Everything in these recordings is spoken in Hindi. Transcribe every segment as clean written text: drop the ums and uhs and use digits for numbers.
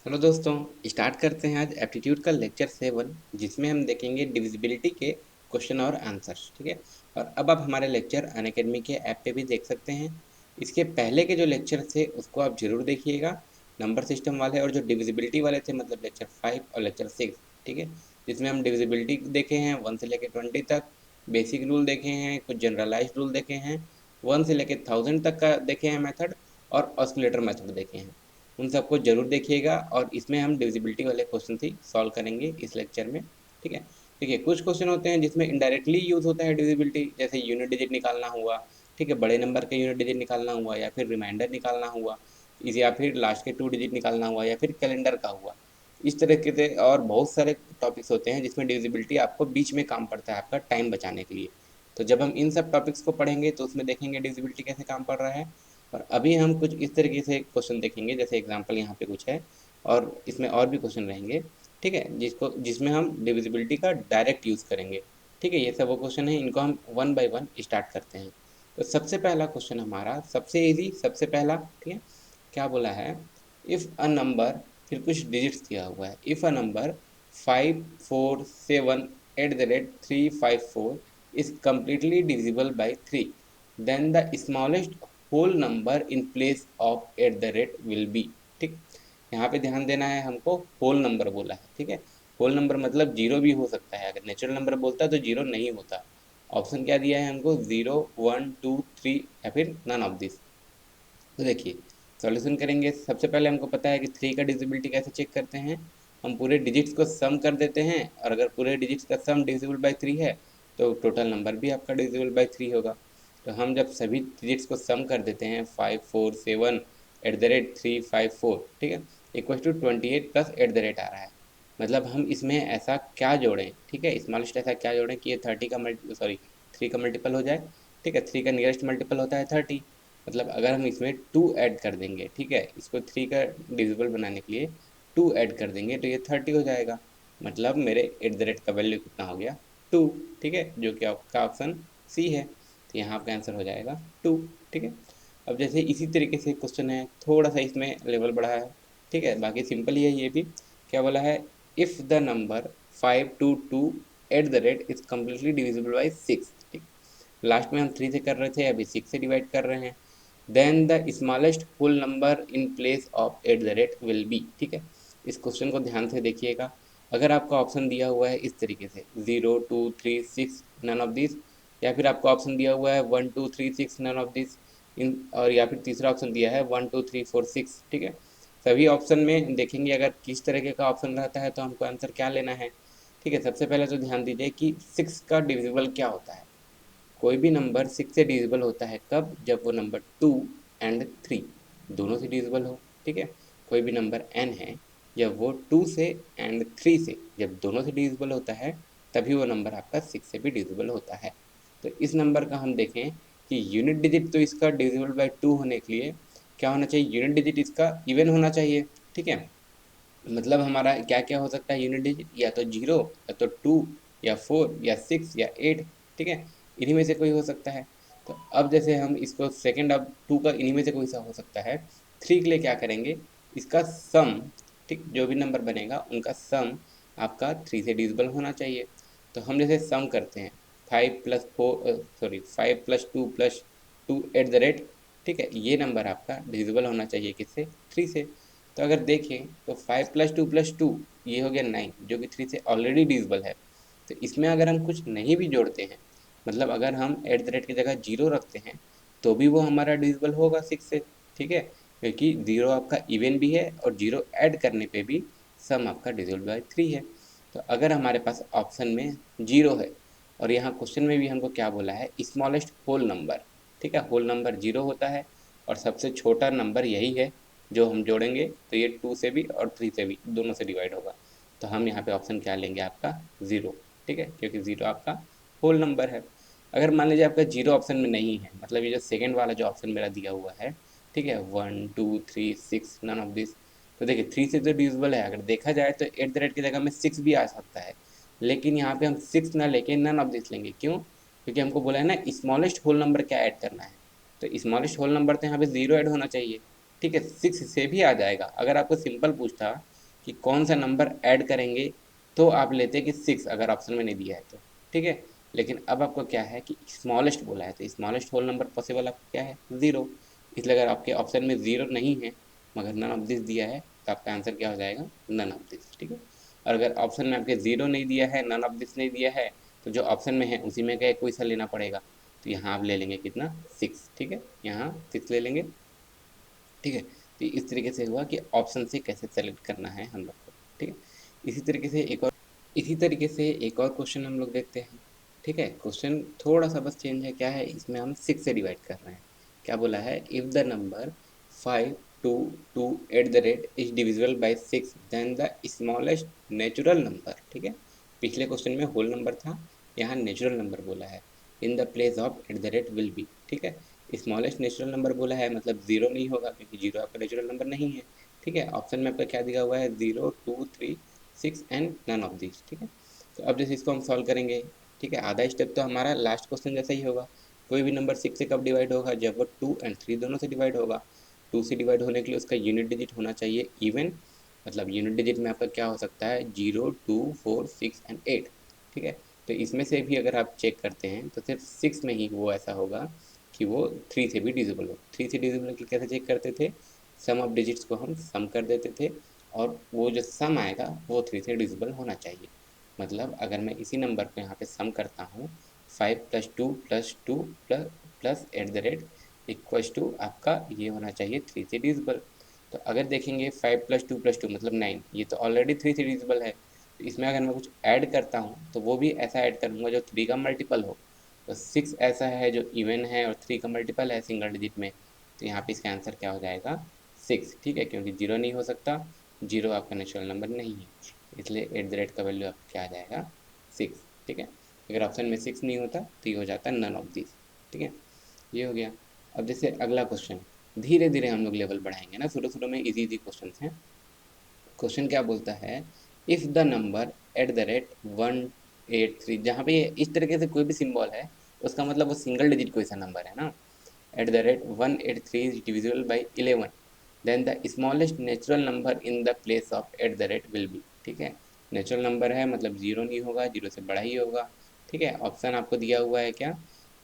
हेलो दोस्तों, स्टार्ट करते हैं आज एप्टीट्यूड का लेक्चर 7, जिसमें हम देखेंगे डिविजिबिलिटी के क्वेश्चन और आंसर्स। ठीक है। और अब आप हमारे लेक्चर अनअकैडमी के ऐप पे भी देख सकते हैं। इसके पहले के जो लेक्चर थे उसको आप जरूर देखिएगा, नंबर सिस्टम वाले और जो डिविजिबिलिटी वाले थे, मतलब लेक्चर 5 और लेक्चर 6। ठीक है। जिसमें हम डिविजिबिलिटी देखे हैं 1 से लेकर 20 तक, बेसिक रूल देखे हैं, कुछ जनरलाइज रूल देखे हैं, 1 से लेकर 1000 तक का देखे हैं मेथड, और ऑस्किलेटर मेथड देखे हैं। उन सबको जरूर देखिएगा और इसमें हम डिविजिबिलिटी वाले क्वेश्चन ही सॉल्व करेंगे इस लेक्चर में। ठीक है। देखिए, कुछ क्वेश्चन होते हैं जिसमें इनडायरेक्टली यूज होता है डिविजिबिलिटी, जैसे यूनिट डिजिट निकालना हुआ। ठीक है, बड़े नंबर के यूनिट डिजिट निकालना हुआ, या फिर रिमाइंडर निकालना हुआ, या फिर लास्ट के 2 डिजिट निकालना हुआ, या फिर कैलेंडर का हुआ। इस तरह के और बहुत सारे टॉपिक्स होते हैं जिसमें डिविजिबिलिटी आपको बीच में काम पड़ता है, आपका टाइम बचाने के लिए। तो जब हम इन सब टॉपिक्स को पढ़ेंगे तो उसमें देखेंगे डिविजिबिलिटी कैसे काम पड़ रहा है। और अभी हम कुछ इस तरीके से क्वेश्चन देखेंगे, जैसे एग्जांपल यहाँ पे कुछ है, और इसमें और भी क्वेश्चन रहेंगे। ठीक है, जिसमें हम डिविजिबिलिटी का डायरेक्ट यूज़ करेंगे। ठीक है, ये सब वो क्वेश्चन है, इनको हम वन बाय वन स्टार्ट करते हैं। तो सबसे पहला क्वेश्चन हमारा सबसे इजी, सबसे पहला। ठीक है, क्या बोला है? इफ़ अ नंबर, फिर कुछ डिजिट्स दिया हुआ है। If a number 547@354 is completely divisible by 3, then the smallest whole number in place of at the rate will be. ठीक, यहाँ पे ध्यान देना है हमको, होल नंबर बोला है। ठीक है, होल नंबर मतलब जीरो भी हो सकता है, अगर नेचुरल नंबर बोलता तो जीरो नहीं होता। ऑप्शन क्या दिया है हमको? 0, 1, 2, 3, या फिर नन ऑफ दिस। तो देखिए, सॉल्यूशन करेंगे। सबसे पहले हमको पता है कि 3 का डिविजिबिलिटी कैसे चेक करते हैं। हम पूरे डिजिट्स को सम कर देते हैं, और अगर पूरे डिजिट्स का सम डिविजिबल बाई 3 है तो टोटल नंबर भी आपका डिविजिबल बाई 3 होगा। तो हम जब सभी डिजिट्स को सम कर देते हैं, 547@354, ठीक है, equal to 28 plus at the rate आ रहा है। मतलब हम इसमें ऐसा क्या जोड़ें, ठीक है, स्मॉलेस्ट ऐसा क्या जोड़ें कि ये 30 का मल्टी सॉरी 3 का मल्टीपल हो जाए। ठीक है, 3 का नियरेस्ट मल्टीपल होता है 30। मतलब अगर हम इसमें 2 ऐड कर देंगे, ठीक है, इसको 3 का डिविजिबल बनाने के लिए 2 ऐड कर देंगे तो ये 30 हो जाएगा। मतलब मेरे एट द रेट का वैल्यू कितना हो गया? 2। ठीक है, जो कि आपका ऑप्शन सी है। तो यहाँ आपका आंसर हो जाएगा 2। ठीक है। अब जैसे इसी तरीके से क्वेश्चन है, थोड़ा सा इसमें लेवल बढ़ा है। ठीक है, बाकी सिंपल ही है ये भी। क्या बोला है? If the number 522 at the rate is completely divisible by 6। ठीक, लास्ट में हम 3 से कर रहे थे, अभी 6 से डिवाइड कर रहे हैं। Then the smallest whole number in place of at the rate will be. ठीक है, इस क्वेश्चन को ध्यान से देखिएगा। अगर आपका ऑप्शन दिया हुआ है इस तरीके से 0, 2, 3, 6 नन ऑफ दिस, या फिर आपका ऑप्शन दिया हुआ है 1, 2, 3, 6 नन ऑफ दिस इन, और या फिर तीसरा ऑप्शन दिया है 1, 2, 3, 4, 6। ठीक है, सभी ऑप्शन में देखेंगे अगर किस तरीके का ऑप्शन रहता है तो हमको आंसर क्या लेना है। ठीक है, सबसे पहले तो ध्यान दीजिए कि 6 का डिविजिबल क्या होता है। कोई भी नंबर 6 से डिविजिबल होता है कब? जब वो नंबर 2 एंड 3 दोनों से डिविजिबल हो। ठीक है, कोई भी नंबर n है, जब वो 2 से एंड 3 से जब दोनों से डिविजिबल होता है, तभी वो नंबर आपका 6 से भी डिविजिबल होता है। तो इस नंबर का हम देखें कि यूनिट डिजिट तो इसका डिविजिबल बाई 2 होने के लिए क्या होना चाहिए? यूनिट डिजिट इसका इवन होना चाहिए। ठीक है, मतलब हमारा क्या क्या हो सकता है यूनिट डिजिट? या तो 0, या तो 2, या 4, या 6, या 8। ठीक है, इन्हीं में से कोई हो सकता है। तो अब जैसे हम इसको सेकंड, अब 2 का इन्हीं में से कोई सा हो सकता है। 3 के लिए क्या करेंगे? इसका सम, ठीक, जो भी नंबर बनेगा उनका सम आपका 3 से डिविजिबल होना चाहिए। तो हम जैसे सम करते हैं, 5 प्लस 2 एट द रेट, ठीक है, ये नंबर आपका डिविजिबल होना चाहिए किससे? 3 से। तो अगर देखें तो 5 + 2 + 2 ये हो गया 9, जो कि 3 से ऑलरेडी डिविजिबल है। तो इसमें अगर हम कुछ नहीं भी जोड़ते हैं, मतलब अगर हम एट द रेट की जगह 0 रखते हैं, तो भी वो हमारा डिविजिबल होगा 6 से। ठीक है, क्योंकि 0 आपका इवन भी है और 0 ऐड करने पे भी सम आपका डिविजिबल बाई 3 है। तो अगर हमारे पास ऑप्शन में 0 है, और यहाँ क्वेश्चन में भी हमको क्या बोला है? Smallest whole number. ठीक है, होल नंबर 0 होता है, और सबसे छोटा नंबर यही है जो हम जोड़ेंगे, तो ये 2 से भी और 3 से भी दोनों से डिवाइड होगा। तो हम यहाँ पे ऑप्शन क्या लेंगे? आपका 0। ठीक है, क्योंकि 0 आपका होल नंबर है। अगर मान लीजिए आपका 0 ऑप्शन में नहीं है, मतलब ये जो सेकंड वाला जो ऑप्शन मेरा दिया हुआ है, ठीक है, 1, 2, 3, 6 नन ऑफ दिस, तो देखिए 3 से तो डिविजिबल है। अगर देखा जाए तो एट द रेट की जगह में 6 भी आ सकता है, लेकिन यहाँ पे हम 6 ना लेके नन ऑफ दिस लेंगे। क्यों? क्योंकि हमको बोला है ना स्मॉलेस्ट होल नंबर क्या ऐड करना है। तो स्मॉलेस्ट होल नंबर तो यहाँ पे 0 ऐड होना चाहिए। ठीक है, 6 से भी आ जाएगा। अगर आपको सिंपल पूछता कि कौन सा नंबर ऐड करेंगे तो आप लेते कि 6 अगर ऑप्शन में नहीं दिया है तो, ठीक है। लेकिन अब आपको क्या है कि स्मॉलेस्ट बोला है, तो स्मॉलेस्ट होल नंबर पॉसिबल आपको क्या है, 0। इसलिए अगर आपके ऑप्शन में 0 नहीं है मगर नन ऑफ दिस दिया है तो आपका आंसर क्या हो जाएगा, नन ऑफ दिस, ठीक है। और अगर ऑप्शन में आपके 0 नहीं दिया है, नन ऑफ दिस नहीं दिया है, तो जो ऑप्शन में है उसी में का कोई सा लेना पड़ेगा। तो यहाँ आप ले लेंगे कितना, 6, ठीक है, यहाँ 6 ले लेंगे, ठीक है। तो इस तरीके से हुआ कि ऑप्शन से कैसे सेलेक्ट करना है हम लोग को, ठीक है। इसी तरीके से एक और क्वेश्चन हम लोग देखते हैं, ठीक है। क्वेश्चन थोड़ा सा बस चेंज है, क्या है इसमें हम 6 से डिवाइड कर रहे हैं। क्या बोला है, if the number 522 at the rate is divisible by 6 then the smallest natural number, ठीक है। पिछले क्वेश्चन में होल नंबर था, यहाँ नेचुरल नंबर बोला है, इन the place of at the rate will be, ठीक है। स्मॉलेस्ट नेचुरल नंबर बोला है मतलब 0 नहीं होगा क्योंकि 0 आपका नेचुरल नंबर नहीं है, ठीक है। ऑप्शन में आपका क्या दिया हुआ है, 0 2 3 6 एंड नन ऑफ दिस, ठीक है। तो अब जैसे इसको हम सॉल्व करेंगे, ठीक है, आधा स्टेप तो हमारा लास्ट क्वेश्चन जैसा ही होगा। कोई भी नंबर 6 से कब डिवाइड होगा, जब वो 2 एंड 3 दोनों से डिवाइड होगा। 2 से डिवाइड होने के लिए उसका यूनिट डिजिट होना चाहिए इवन, मतलब यूनिट डिजिट में आपका क्या हो सकता है, 0 2 4 6 एंड 8, ठीक है। तो इसमें से भी अगर आप चेक करते हैं तो सिर्फ 6 में ही वो ऐसा होगा कि वो 3 से भी डिजिबल हो। 3 से डिजिबल कैसे चेक करते थे, सम ऑफ डिजिट्स को हम सम कर देते थे और वो जो सम आएगा वो 3 से डिजिबल होना चाहिए। मतलब अगर मैं इसी नंबर को यहाँ पे सम करता हूँ, 5 + 2 + 2 plus at the rate equals to आपका ये होना चाहिए 3 से डिजिबल। तो अगर देखेंगे 5 + 2 + 2 मतलब 9, ये तो ऑलरेडी 3 से डिजिबल है। तो इसमें अगर मैं कुछ ऐड करता हूँ तो वो भी ऐसा ऐड करूँगा जो 3 का मल्टीपल हो। तो 6 ऐसा है जो इवन है और 3 का मल्टीपल है सिंगल डिजिट में, तो यहाँ पे इसका आंसर क्या हो जाएगा, 6, ठीक है, क्योंकि 0 नहीं हो सकता, 0 आपका नेचुरल नंबर नहीं है, इसलिए एट द रेट का वैल्यू आपका क्या आ जाएगा, 6, ठीक है। अगर ऑप्शन में 6 नहीं होता तो ये हो जाता है नन ऑफ दिस, ठीक है। ये हो गया। अब जैसे अगला क्वेश्चन, धीरे धीरे हम लोग लेवल बढ़ाएंगे ना, शुरू शुरू में इजी इजी क्वेश्चन हैं। क्वेश्चन क्या बोलता है, if the number eight the rate 183, जहाँ पे इस तरीके से कोई भी सिंबल है उसका मतलब वो सिंगल डिजिट कोई सा नंबर है ना, at the rate 183 is divisible by 11 then the smallest natural number in the place of at the rate will be, ठीक है। नेचुरल नंबर है मतलब 0 नहीं होगा, 0 से बड़ा ही होगा, ठीक है। ऑप्शन आपको दिया हुआ है क्या,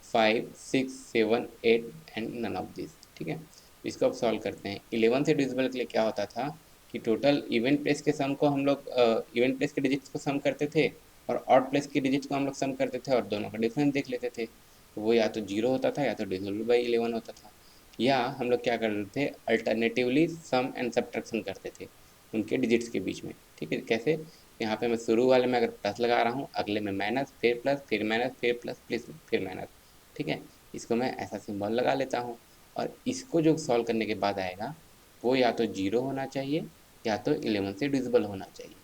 5 6 7 8 एंड नन ऑफ दिस, ठीक है। इसको अब सॉल्व करते हैं। 11 से डिविजिबल के लिए क्या होता था कि टोटल इवन प्लेस के सम को हम लोग इवन प्लेस के डिजिट्स को सम करते थे और ऑड प्लेस के डिजिट्स को हम लोग सम करते थे और दोनों का डिफरेंस देख लेते थे। तो वो या तो 0 होता था या तो डिविजिबल बाई 11 होता था, या हम लोग क्या करते थे, अल्टरनेटिवली सम एंड सब्ट्रैक्शन करते थे उनके डिजिट्स के बीच में, ठीक है। कैसे, यहाँ पे मैं शुरू वाले में अगर प्लस लगा रहा हूँ, अगले में माइनस, फिर प्लस, फिर माइनस, फिर प्लस, फिर माइनस, ठीक है। इसको मैं ऐसा सिंबल लगा लेता हूँ और इसको जो सॉल्व करने के बाद आएगा वो या तो 0 होना चाहिए या तो 11 से डिविजिबल होना चाहिए।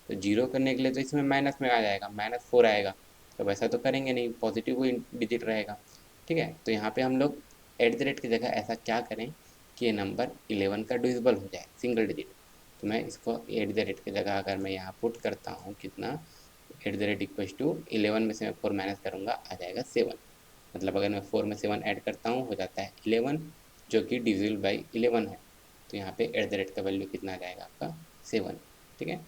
तो 0 करने के लिए तो इसमें माइनस में आ जाएगा, -4 आएगा, तो वैसा तो करेंगे नहीं, पॉजिटिव कोई डिजिट रहेगा, ठीक है। तो यहाँ पे हम लोग एट द रेट की जगह ऐसा क्या करें कि ये नंबर 11 का डिविजिबल हो जाए, सिंगल डिजिट। तो मैं इसको एट द रेट की जगह अगर मैं यहाँ पुट करता हूँ कितना, at the rate equals to 11 में से मैं 4 माइनस करूँगा आ जाएगा 7, मतलब अगर मैं 4 में 7 ऐड करता हूँ हो जाता है 11 जो कि डिविजिबल बाई 11 है। तो यहाँ पे एट द रेट का वैल्यू कितना आ जाएगा आपका, 7, ठीक है।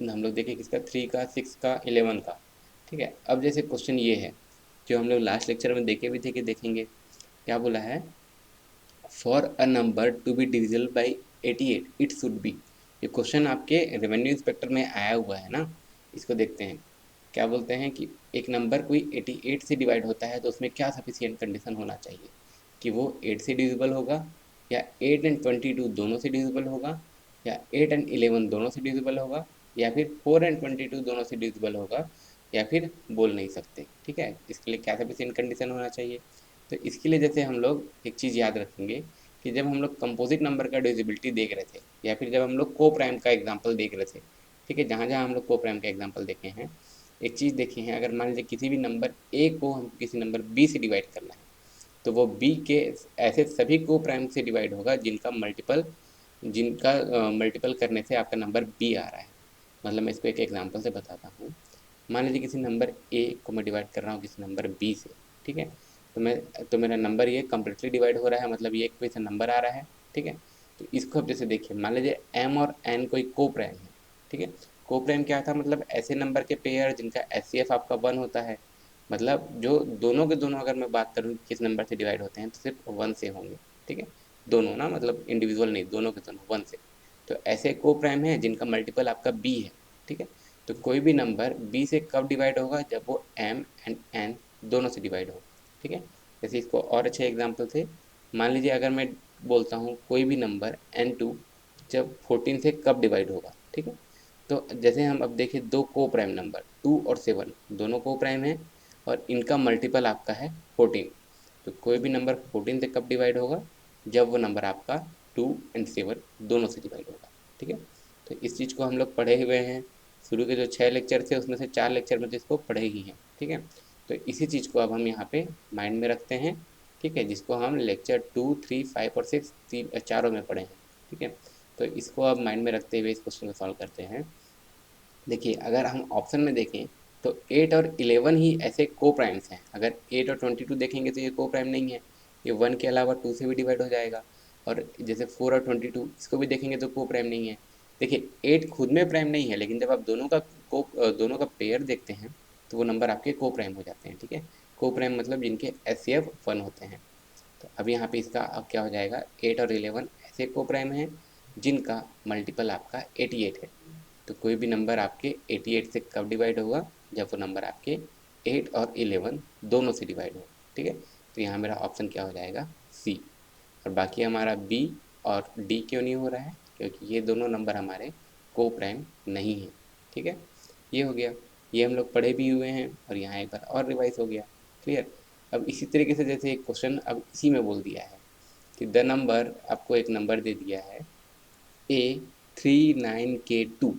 हम लोग देखें किसका, 3 का, 6 का, 11 का, ठीक है। अब जैसे क्वेश्चन ये है जो हम लोग लास्ट लेक्चर में देखे भी थे कि देखेंगे, क्या बोला है, for a number to be divisible by 88 it should be. ये क्वेश्चन आपके रेवेन्यू इंस्पेक्टर में आया हुआ है ना, इसको देखते हैं। क्या बोलते हैं कि एक नंबर कोई 88 से डिवाइड होता है तो उसमें क्या सफिशिएंट कंडीशन होना चाहिए, कि वो 8 से डिविजिबल होगा, या 8 एंड 22 दोनों से डिविजिबल होगा, या 8 एंड 11 दोनों से डिविजिबल होगा, या फिर 4 एंड 22 दोनों से डिविजिबल होगा, या फिर बोल नहीं सकते, ठीक है। इसके लिए क्या सफिशिएंट कंडीशन होना चाहिए। तो इसके लिए जैसे हम लोग एक चीज़ याद रखेंगे कि जब हम लोग कंपोजिट नंबर का डिविजिबिलिटी देख रहे थे या फिर जब हम लोग को प्राइम का एग्जांपल देख रहे थे, ठीक है, जहाँ जहाँ हम लोग को प्राइम का एग्जांपल देखे हैं, एक चीज़ देखी है, अगर मान लीजिए किसी भी नंबर ए को हमको किसी नंबर बी से डिवाइड करना है तो वो बी के ऐसे सभी को प्राइम से डिवाइड होगा जिनका मल्टीपल करने से आपका नंबर बी आ रहा है। मतलब मैं इसको एक एग्जांपल से बताता हूँ। मान लीजिए किसी नंबर ए को मैं डिवाइड कर रहा हूँ किसी नंबर बी से, ठीक है। तो मेरा नंबर ये कम्प्लीटली डिवाइड हो रहा है, मतलब ये कोई सा नंबर आ रहा है, ठीक है। तो इसको अब जैसे देखिए, मान लीजिए एम और एन कोई को प्राइम है, ठीक है। को प्राइम क्या था, मतलब ऐसे नंबर के पेयर जिनका एचसीएफ आपका 1 होता है, मतलब जो दोनों के दोनों, अगर मैं बात करूँ किस नंबर से डिवाइड होते हैं तो सिर्फ 1 से होंगे। ठीक है, दोनों ना, मतलब इंडिविजुअल नहीं, दोनों के दोनों 1 से। तो ऐसे को प्राइम है जिनका मल्टीपल आपका बी है। ठीक है, तो कोई भी नंबर बी से कब डिवाइड होगा, जब वो एम एंड एन दोनों से डिवाइड हो। ठीक है, जैसे इसको और अच्छे एग्जाम्पल से मान लीजिए, अगर मैं बोलता हूँ कोई भी नंबर n2 जब 14 से कब डिवाइड होगा। ठीक है, तो जैसे हम अब देखें दो को प्राइम नंबर 2 और 7 दोनों को प्राइम है और इनका मल्टीपल आपका है 14। तो कोई भी नंबर 14 से कब डिवाइड होगा, जब वो नंबर आपका 2 एंड 7 दोनों से डिवाइड होगा। ठीक है, तो इस चीज़ को हम लोग पढ़े हुए हैं, शुरू के जो 6 लेक्चर थे उसमें से 4 लेक्चर में तो इसको पढ़े ही हैं। ठीक है, तो इसी चीज़ को अब हम यहाँ पे माइंड में रखते हैं। ठीक है, जिसको हम लेक्चर 2, 3, 5 और 6 चारों में पढ़े हैं। ठीक है, तो इसको अब माइंड में रखते हुए इस क्वेश्चन को सॉल्व करते हैं। देखिए, अगर हम ऑप्शन में देखें तो 8 और 11 ही ऐसे को प्राइम्स हैं। अगर 8 और 22 देखेंगे तो ये को प्राइम नहीं है, ये 1 के अलावा 2 से भी डिवाइड हो जाएगा। और जैसे 4 और 22 इसको भी देखेंगे तो को प्राइम नहीं है। देखिए, 8 खुद में प्राइम नहीं है, लेकिन जब आप दोनों का पेयर देखते हैं तो वो नंबर आपके को प्राइम हो जाते हैं। ठीक है, को प्राइम मतलब जिनके एचसीएफ 1 होते हैं। तो अब यहाँ पे इसका अब क्या हो जाएगा, 8 और 11 ऐसे को प्राइम हैं जिनका मल्टीपल आपका 88 है। तो कोई भी नंबर आपके 88 से कब डिवाइड होगा, जब वो नंबर आपके 8 और 11 दोनों से डिवाइड हो। ठीक है, तो यहाँ मेरा ऑप्शन क्या हो जाएगा, सी। और बाकी हमारा बी और डी क्यों नहीं हो रहा है, क्योंकि ये दोनों नंबर हमारे को प्राइम नहीं है। ठीक है, ये हो गया, ये हम लोग पढ़े भी हुए हैं और यहाँ एक बार और रिवाइज हो गया। क्लियर। अब इसी तरीके से जैसे एक क्वेश्चन अब इसी में बोल दिया है कि द नंबर, आपको एक नंबर दे दिया है A39K2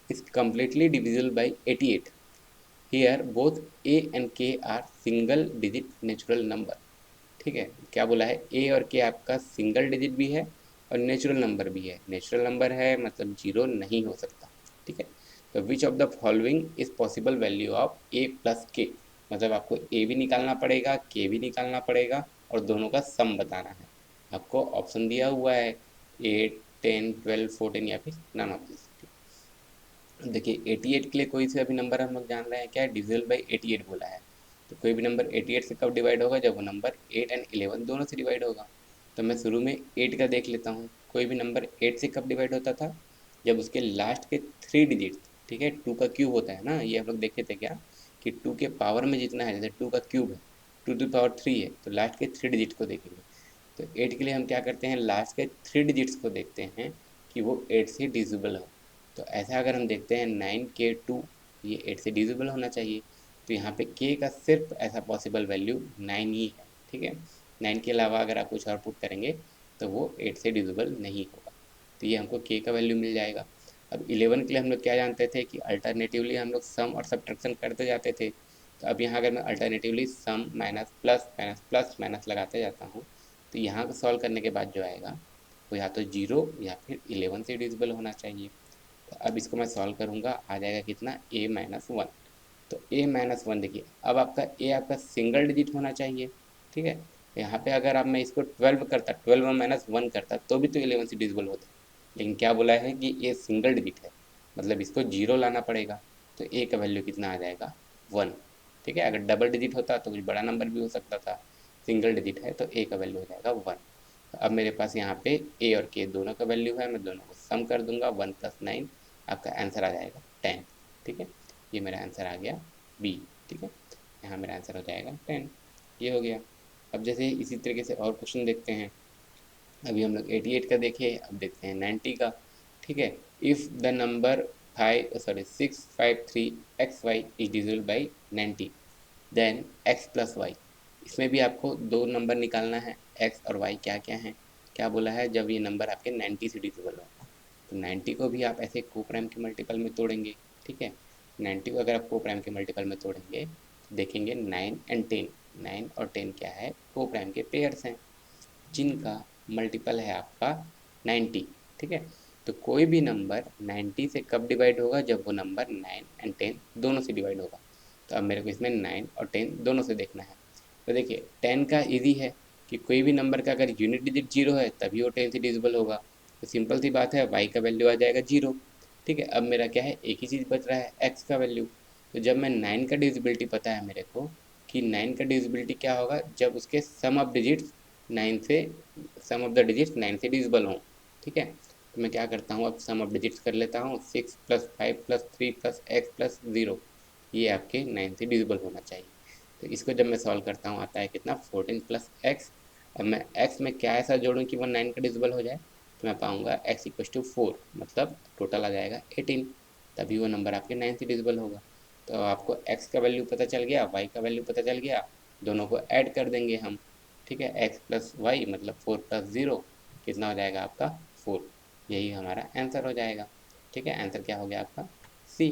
is completely divisible by 88. Here both A and K are single digit natural number. ठीक है, क्या बोला है, A और K आपका सिंगल डिजिट भी है और नेचुरल नंबर भी है। नेचुरल नंबर है मतलब जीरो नहीं हो सकता। ठीक है, तो which of the following is possible value of A plus K, मतलब आपको A भी निकालना पड़ेगा, K भी निकालना पड़ेगा और दोनों का सम बताना है। आपको ऑप्शन दिया हुआ है 8, 10, 12, 14 या फिर नन ऑफ दिस। देखिए 88 के लिए कोई से अभी नंबर हम लोग जान रहे हैं क्या है, डिविजल बाई 88 बोला है। तो कोई भी नंबर 88 से कब डिवाइड होगा, जब वो नंबर 8 एंड 11 दोनों से डिवाइड होगा। तो मैं शुरू में 8 का देख लेता हूँ। कोई भी नंबर 8 से कब डिवाइड होता था, जब उसके लास्ट के 3 डिजिट, ठीक है, 2 का क्यूब होता है ना, ये हम लोग देखे थे क्या, कि 2 के पावर में जितना है, जैसे 2 का क्यूब है 2 टू पावर 3 है, तो लास्ट के 3 डिजिट को देखेंगे। तो 8 के लिए हम क्या करते हैं, लास्ट के 3 डिजिट्स को देखते हैं कि वो 8 से डिविजिबल हो। तो ऐसा अगर हम देखते हैं 9K2, ये 8 से डिविजिबल होना चाहिए। तो यहाँ पे K का सिर्फ ऐसा पॉसिबल वैल्यू 9 ही है। ठीक है, 9 के अलावा अगर आप कुछ और पुट करेंगे तो वो 8 से डिविजिबल नहीं होगा। तो ये हमको K का वैल्यू मिल जाएगा। अब 11 के लिए हम लोग क्या जानते थे कि अल्टरनेटिवली हम लोग सम और सब्ट्रैक्शन करते जाते थे। तो अब यहाँ अगर मैं alternatively sum minus plus minus plus minus लगाते जाता हूँ, तो यहाँ को सॉल्व करने के बाद जो आएगा वो या तो 0 या फिर 11 से डिविजिबल होना चाहिए। तो अब इसको मैं सॉल्व करूँगा, आ जाएगा कितना, A-1। तो A-1 देखिए, अब आपका A आपका सिंगल डिजिट होना चाहिए। ठीक है, यहाँ पे अगर आप मैं इसको 12 करता, 12 में -1 करता तो भी तो 11 से डिविजिबल होता, लेकिन क्या बोला है कि A सिंगल डिजिट है, मतलब इसको 0 लाना पड़ेगा। तो A का वैल्यू कितना आ जाएगा, 1। ठीक है, अगर डबल डिजिट होता तो कुछ बड़ा नंबर भी हो सकता था, सिंगल डिजिट है तो A का वैल्यू हो जाएगा 1। तो अब मेरे पास यहाँ पे A और K दोनों का वैल्यू है, मैं दोनों को सम कर दूंगा, 1 + 9, आपका आंसर आ जाएगा 10। ठीक है, ये मेरा आंसर आ गया बी। ठीक है, यहाँ मेरा आंसर हो जाएगा 10। ये हो गया। अब जैसे इसी तरीके से और क्वेश्चन देखते हैं। अभी हम लोग 88 का देखे, अब देखते हैं 90 का। ठीक है, if the number 653XY is divisible by 90, then x plus y. इसमें भी आपको दो नंबर निकालना है, x और y क्या क्या है। क्या बोला है, जब ये नंबर आपके 90 से डिविजिबल हो। तो 90 को भी आप ऐसे को प्राइम के मल्टीपल में तोड़ेंगे। ठीक है, 90 को अगर आप को प्राइम के मल्टीपल में तोड़ेंगे तो देखेंगे 9 एंड 10, 9 और 10 क्या है, को प्राइम के पेयर्स हैं जिनका मल्टीपल है आपका 90। ठीक है, तो कोई भी नंबर 90 से कब डिवाइड होगा, जब वो नंबर 9 एंड 10 दोनों से डिवाइड होगा। तो अब मेरे को इसमें 9 और 10 दोनों से देखना है। तो देखिए 10 का ईजी है कि कोई भी नंबर का अगर यूनिट डिजिट 0 है तभी वो 10 से डिविजिबल होगा। तो सिंपल सी बात है, y का वैल्यू आ जाएगा 0। ठीक है, अब मेरा क्या है, एक ही चीज़ बच रहा है, एक्स का वैल्यू। तो जब मैं 9 का डिविजिबिलिटी पता है मेरे को कि 9 का डिविजिबिलिटी क्या होगा, जब उसके सम ऑफ डिजिट्स 9 से सम ऑफ द डिजिट्स 9 से डिविजिबल हों। ठीक है, तो मैं क्या करता हूँ, अब सम ऑफ डिजिट्स कर लेता हूँ, 6 + 5 + 3 + x + 0, ये आपके 9 से डिविजिबल होना चाहिए। तो इसको जब मैं सॉल्व करता हूँ आता है कितना, 14 + x। अब मैं x में क्या ऐसा जोड़ूँ कि वो 9 का डिविजिबल हो जाए, तो मैं पाऊंगा x = 4, मतलब टोटल आ जाएगा 18, तभी वो नंबर आपके 9 से डिविजिबल होगा। तो आपको x का वैल्यू पता चल गया, y का वैल्यू पता चल गया, दोनों को ऐड कर देंगे हम। ठीक है, x + y मतलब 4 + 0 कितना हो जाएगा आपका 4, यही हमारा आंसर हो जाएगा। ठीक है, आंसर क्या हो गया आपका सी।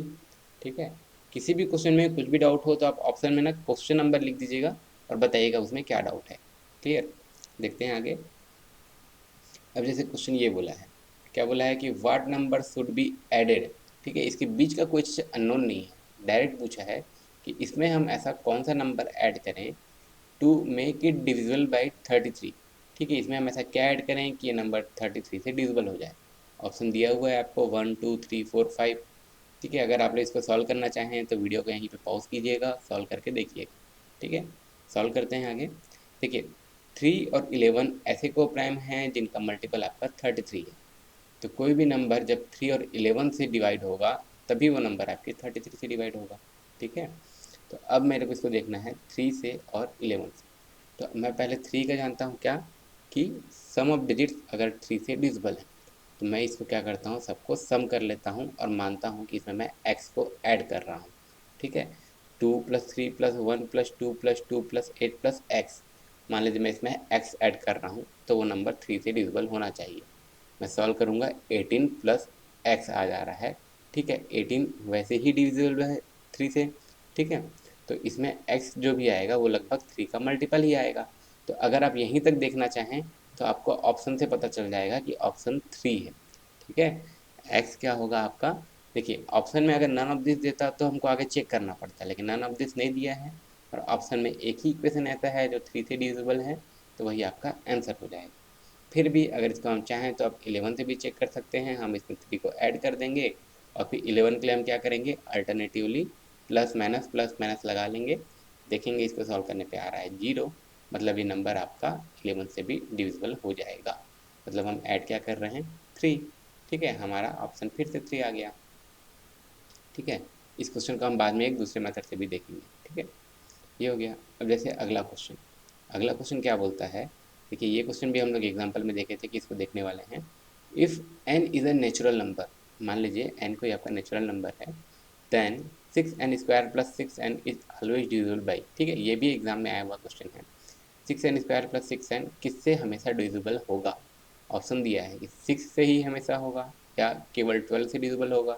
ठीक है, किसी भी क्वेश्चन में कुछ भी डाउट हो तो आप ऑप्शन में ना क्वेश्चन नंबर लिख दीजिएगा और बताइएगा उसमें क्या डाउट है। क्लियर, देखते हैं आगे। अब जैसे क्वेश्चन ये बोला है, क्या बोला है कि what number should be added. ठीक है, इसके बीच का कोई चीज़ अननोन नहीं है, डायरेक्ट पूछा है कि इसमें हम ऐसा कौन सा नंबर ऐड करें to make it divisible by 33। ठीक है, इसमें हम ऐसा क्या ऐड करें कि ये नंबर 33 से डिविजिबल हो जाए। ऑप्शन दिया हुआ है आपको 1 2 3 4 5। ठीक है, अगर आप लोग इसको सॉल्व करना चाहें तो वीडियो को यहीं पे पॉज कीजिएगा, सॉल्व करके देखिएगा। ठीक है, सॉल्व करते हैं आगे। देखिए, 3 और 11 ऐसे को प्राइम हैं जिनका मल्टीपल आपका 33 है। तो कोई भी नंबर जब 3 और 11 से डिवाइड होगा तभी वो नंबर आपके 33 से डिवाइड होगा। ठीक है, तो अब मेरे को इसको देखना है 3 से और 11 से। तो मैं पहले 3 का जानता हूँ क्या, कि सम ऑफ डिजिट्स अगर 3 से डिविजिबल है, तो मैं इसको क्या करता हूँ, सबको सम कर लेता हूँ और मानता हूँ कि इसमें मैं x को ऐड कर रहा हूँ। ठीक है, 2 + 3 + 1 + 2 + 2 + 8 + x, मान लीजिए मैं इसमें x ऐड कर रहा हूँ तो वो नंबर 3 से डिविजिबल होना चाहिए। मैं सॉल्व करूँगा, 18 + x आ जा रहा है। ठीक है, 18 वैसे ही डिविजिबल है 3 से। ठीक है, तो इसमें x जो भी आएगा वो लगभग 3 का मल्टीपल ही आएगा। तो अगर आप यहीं तक देखना चाहें तो आपको ऑप्शन से पता चल जाएगा कि ऑप्शन 3 है। ठीक है, x क्या होगा आपका, देखिए ऑप्शन में अगर नन ऑफ दिस देता तो हमको आगे चेक करना पड़ता, लेकिन नन ऑफ दिस नहीं दिया है और ऑप्शन में एक ही इक्वेशन ऐसा है जो 3 से डिविजिबल है, तो वही आपका आंसर हो जाएगा। फिर भी अगर इसको हम चाहें तो आप 11 से भी चेक कर सकते हैं, हम इसमें 3 को ऐड कर देंगे और फिर 11 के लिए हम क्या करेंगे, अल्टरनेटिवली प्लस माइनस लगा लेंगे। देखेंगे इसको सॉल्व करने पे आ रहा है 0, मतलब ये नंबर आपका 11 से भी डिविजिबल हो जाएगा। मतलब हम ऐड क्या कर रहे हैं, 3। ठीक है, हमारा ऑप्शन फिर से 3 आ गया। ठीक है, इस क्वेश्चन को हम बाद में एक दूसरे मेथड से भी देखेंगे। ठीक है, ये हो गया। अब जैसे अगला क्वेश्चन, अगला क्वेश्चन क्या बोलता है, देखिए ये क्वेश्चन भी हम लोग एग्जांपल में देखे थे कि इसको देखने वाले हैं। If n is a natural number, मान लीजिए n कोई आपका नेचुरल नंबर है, then 6n² + 6n is always divisible by. ठीक है, ये भी एग्जाम में आया हुआ क्वेश्चन है। 6n² + 6n किससे हमेशा डिविजिबल होगा। ऑप्शन दिया है कि 6 से ही हमेशा होगा या केवल 12 से डिविजिबल होगा।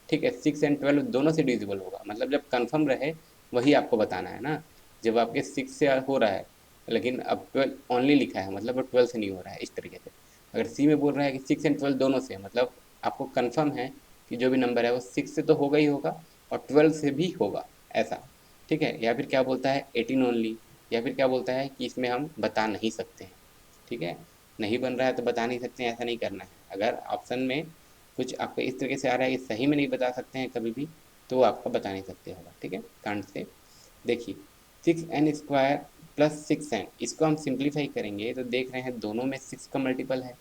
ठीक है, 6 एंड 12 दोनों से डिविजिबल होगा, मतलब जब कंफर्म रहे वही आपको बताना है ना। जब आपके 6 से हो रहा है लेकिन अब 12 ओनली लिखा है, मतलब वो 12 से नहीं हो रहा है, इस तरीके से। अगर सी में बोल रहा है कि 6 एंड 12 दोनों से, मतलब आपको कंफर्म है कि जो भी नंबर है वो 6 से तो होगा ही होगा और 12 से भी होगा, ऐसा। ठीक है, या फिर क्या बोलता है 18 ओनली, या फिर क्या बोलता है कि इसमें हम बता नहीं सकते हैं। ठीक है, नहीं बन रहा है तो बता नहीं सकते हैं, ऐसा नहीं करना है। अगर ऑप्शन में कुछ आपको इस तरीके से आ रहा है कि सही में नहीं बता सकते हैं कभी भी, तो वो आपका बता नहीं सकते होगा। ठीक है, कांड से देखिए, 6n² + 6n, इसको हम सिंप्लीफाई करेंगे तो देख रहे हैं दोनों में 6 का मल्टीपल है,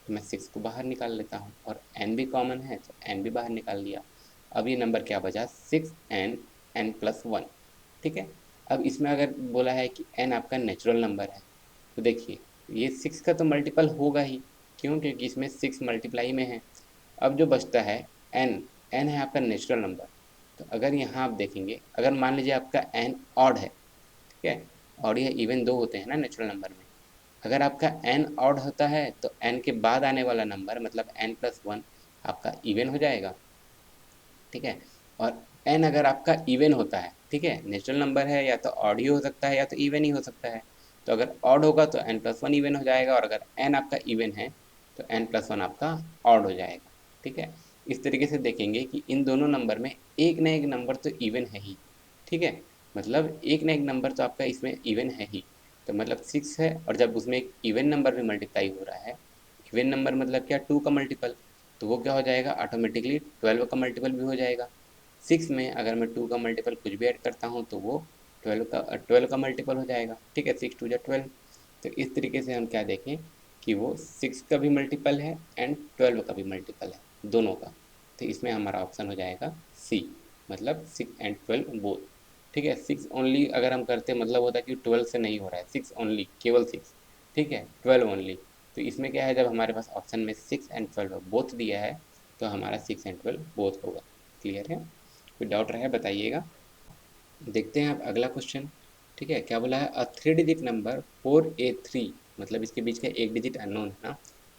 तो मैं 6 को बाहर निकाल लेता हूँ और n भी कॉमन है तो n भी बाहर निकाल लिया। अब ये नंबर क्या बचा, 6n n + 1। ठीक है, अब इसमें अगर बोला है कि n आपका नेचुरल नंबर है, तो देखिए ये 6 का तो मल्टीपल होगा ही, क्यों, क्योंकि इसमें 6 मल्टीप्लाई में है। अब जो बचता है n, n है आपका नेचुरल नंबर। तो अगर यहाँ आप देखेंगे, अगर मान लीजिए आपका n ऑड है, ठीक है, ऑड या इवन दो होते हैं ना नेचुरल नंबर में, अगर आपका n ऑड होता है तो n के बाद आने वाला नंबर मतलब n + 1 आपका इवन हो जाएगा। ठीक है, और n अगर आपका इवन होता है, ठीक है, नेचुरल नंबर है, या तो ऑड ही हो सकता है या तो इवन ही हो सकता है। तो अगर ऑड होगा तो n + 1 इवन हो जाएगा, और अगर n आपका इवन है तो n + 1 आपका ऑड हो जाएगा। ठीक है, इस तरीके से देखेंगे कि इन दोनों नंबर में एक ना एक नंबर तो इवन है ही। ठीक है, मतलब एक ना एक नंबर तो आपका इसमें इवन है ही। तो मतलब 6 है और जब उसमें एक इवन नंबर भी मल्टीप्लाई हो रहा है, इवन नंबर मतलब क्या, 2 का मल्टीपल, तो वो क्या हो जाएगा, ऑटोमेटिकली 12 का मल्टीपल भी हो जाएगा। 6 में अगर मैं 2 का मल्टीपल कुछ भी ऐड करता हूँ तो वो 12 का मल्टीपल हो जाएगा, ठीक है, 6 2 जा 12। तो इस तरीके से हम क्या देखें कि वो 6 का भी मल्टीपल है एंड 12 का भी मल्टीपल है, दोनों का। तो इसमें हमारा ऑप्शन हो जाएगा सी, मतलब 6 एंड 12 बोथ। ठीक है, 6 ओनली अगर हम करते मतलब होता है कि 12 से नहीं हो रहा है, 6 ओनली, केवल 6, ठीक है, 12 ओनली। तो इसमें क्या है, जब हमारे पास ऑप्शन में 6 एंड 12 बोथ दिया है तो हमारा 6 एंड 12 बोथ होगा। क्लियर है? कोई डाउट रहे बताइएगा। देखते हैं आप अगला क्वेश्चन। ठीक है, क्या बोला है, अ 3 डिजिट नंबर 4A3, मतलब इसके बीच का एक डिजिट अननोन है ना,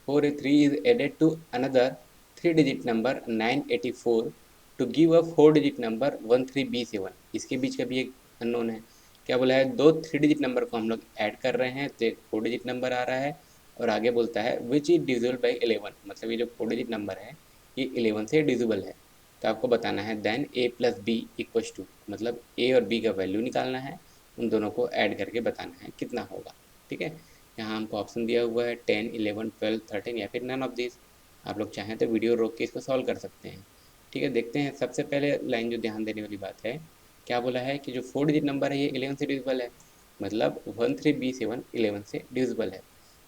4A3 is added to another 3 digit number 984 to give a 4 digit number 13B7। इसके बीच का भी एक अननोन है। क्या बोला है, दो 3 डिजिट नंबर को हम लोग ऐड कर रहे हैं तो एक 4 डिजिट नंबर आ रहा है, और आगे बोलता है विच इज डिविजिबल बाई 11, मतलब ये जो 4 डिजिट नंबर है ये 11 से डिविजिबल है। तो आपको बताना है then A plus B equals to, मतलब ए और बी का वैल्यू निकालना है, उन दोनों को ऐड करके बताना है कितना होगा। ठीक है, यहाँ हमको ऑप्शन दिया हुआ है 10 11 12 13 या फिर नन ऑफ दिस। आप लोग चाहें तो वीडियो रोक के इसको सॉल्व कर सकते हैं। ठीक है, देखते हैं सबसे पहले लाइन जो ध्यान देने वाली बात है, क्या बोला है कि जो 4 डिजिट नंबर है ये 11 से डिविजिबल है, मतलब 13B7 11 से डिविजिबल है।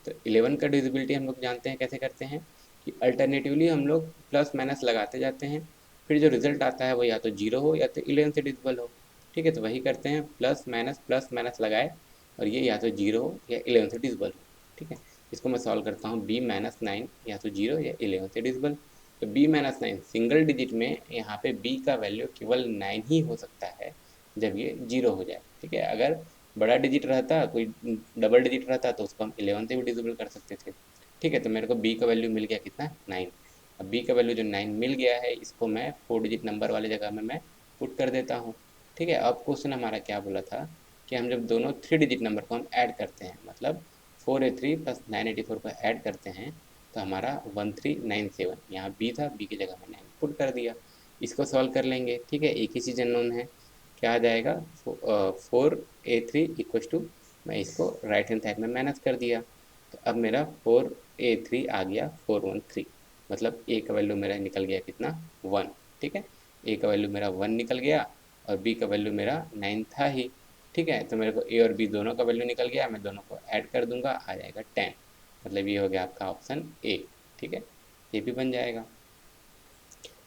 तो 11 का डिविजिबिलिटी हम लोग जानते हैं कैसे करते हैं कि अल्टरनेटिवली हम लोग प्लस माइनस लगाते जाते हैं, फिर जो रिजल्ट आता है वो या तो जीरो हो या तो 11 से डिविजिबल हो। ठीक है, तो वही करते हैं, प्लस माइनस लगाए और ये या तो जीरो हो या 11 से डिविजिबल हो। ठीक है, इसको मैं सॉल्व करता हूँ, b-9 या तो जीरो या 11 से डिविजिबल। तो b-9 सिंगल डिजिट में यहाँ पे b का वैल्यू केवल 9 ही हो सकता है जब ये जीरो हो जाए। ठीक है, अगर बड़ा डिजिट रहता, कोई डबल डिजिट रहता तो उसको हम 11 से भी डिविजिबल कर सकते थे। ठीक है, तो मेरे को b का वैल्यू मिल गया कितना, 9। अब बी का वैल्यू जो 9 मिल गया है इसको मैं 4 डिजिट नंबर वाले जगह में मैं पुट कर देता हूँ। ठीक है, अब क्वेश्चन हमारा क्या बोला था कि हम जब दोनों 3 डिजिट नंबर को हम ऐड करते हैं, मतलब 4A3 प्लस 984 को ऐड करते हैं तो हमारा 1397, यहाँ बी था, बी की जगह में 9 पुट कर दिया। इसको सॉल्व कर लेंगे। ठीक है, एक ही चीज़ अननोन है, क्या आ जाएगा, 4A3 इक्व टू, मैं इसको राइट हैंड साइड में माइनस कर दिया, तो अब मेरा 4A3 आ गया 413, मतलब ए का वैल्यू मेरा निकल गया कितना, 1। ठीक है, ए का वैल्यू मेरा 1 निकल गया और बी का वैल्यू मेरा 9 था ही। ठीक है, तो मेरे को ए और बी दोनों का वैल्यू निकल गया, मैं दोनों को ऐड कर दूंगा, आ जाएगा 10, मतलब ये हो गया आपका ऑप्शन ए। ठीक है, ये भी बन जाएगा।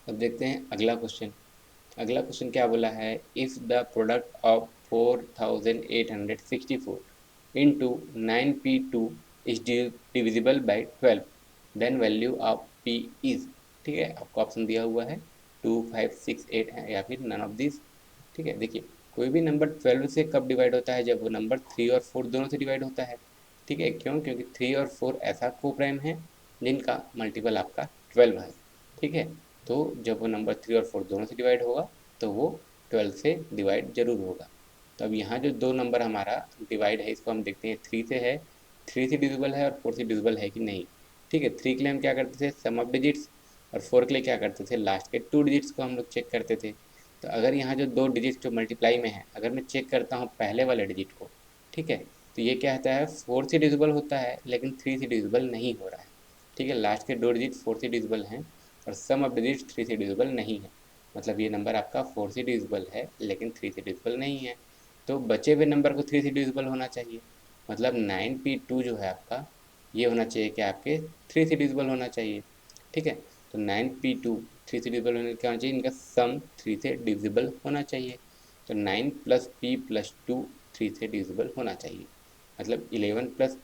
अब देखते हैं अगला क्वेश्चन। अगला क्वेश्चन क्या बोला है, if the product of 4864 into 9P2 is divisible by 12, then value of P is. ठीक है, आपको ऑप्शन दिया हुआ है 2 5 6 8 है या फिर नन ऑफ दिस। ठीक है, देखिए कोई भी नंबर 12 से कब डिवाइड होता है, जब वो नंबर 3 और 4 दोनों से डिवाइड होता है। ठीक है, क्यों, क्योंकि 3 और 4 ऐसा को प्राइम है जिनका मल्टीपल आपका 12 है। ठीक है, तो जब वो नंबर 3 और 4 दोनों से डिवाइड होगा तो वो 12 से डिवाइड जरूर होगा। तो अब यहाँ जो दो नंबर हमारा डिवाइड है इसको हम देखते हैं, 3 से है, 3 से डिविजिबल है और 4 से डिविजिबल है कि नहीं। ठीक है, 3 के लिए हम क्या करते थे, सम ऑफ डिजिट्स, और 4 के लिए क्या करते थे, लास्ट के 2 डिजिट्स को हम लोग चेक करते थे। तो अगर यहाँ जो दो डिजिट जो मल्टीप्लाई में है, अगर मैं चेक करता हूँ पहले वाले डिजिट को, ठीक है, तो ये क्या होता है, 4 से डिविजिबल होता है लेकिन 3 से डिविजिबल नहीं हो रहा है। ठीक है, लास्ट के दो डिजिट 4 से डिविजिबल हैं और सम ऑफ डिजिट 3 से डिविजिबल नहीं है, मतलब ये नंबर आपका 4 से डिविजिबल है लेकिन 3 से डिविजिबल नहीं है। तो बचे हुए नंबर को 3 से डिविजिबल होना चाहिए, मतलब 9P2 जो है आपका, ये होना चाहिए कि आपके 3 से डिविजिबल होना चाहिए। ठीक है, तो 9P2 3 से डिविजिबल होने क्या होना चाहिए, इनका सम 3 से डिविजिबल होना चाहिए। तो 9 प्लस पी प्लस 2 3 से डिविजिबल होना चाहिए, मतलब 11 प्लस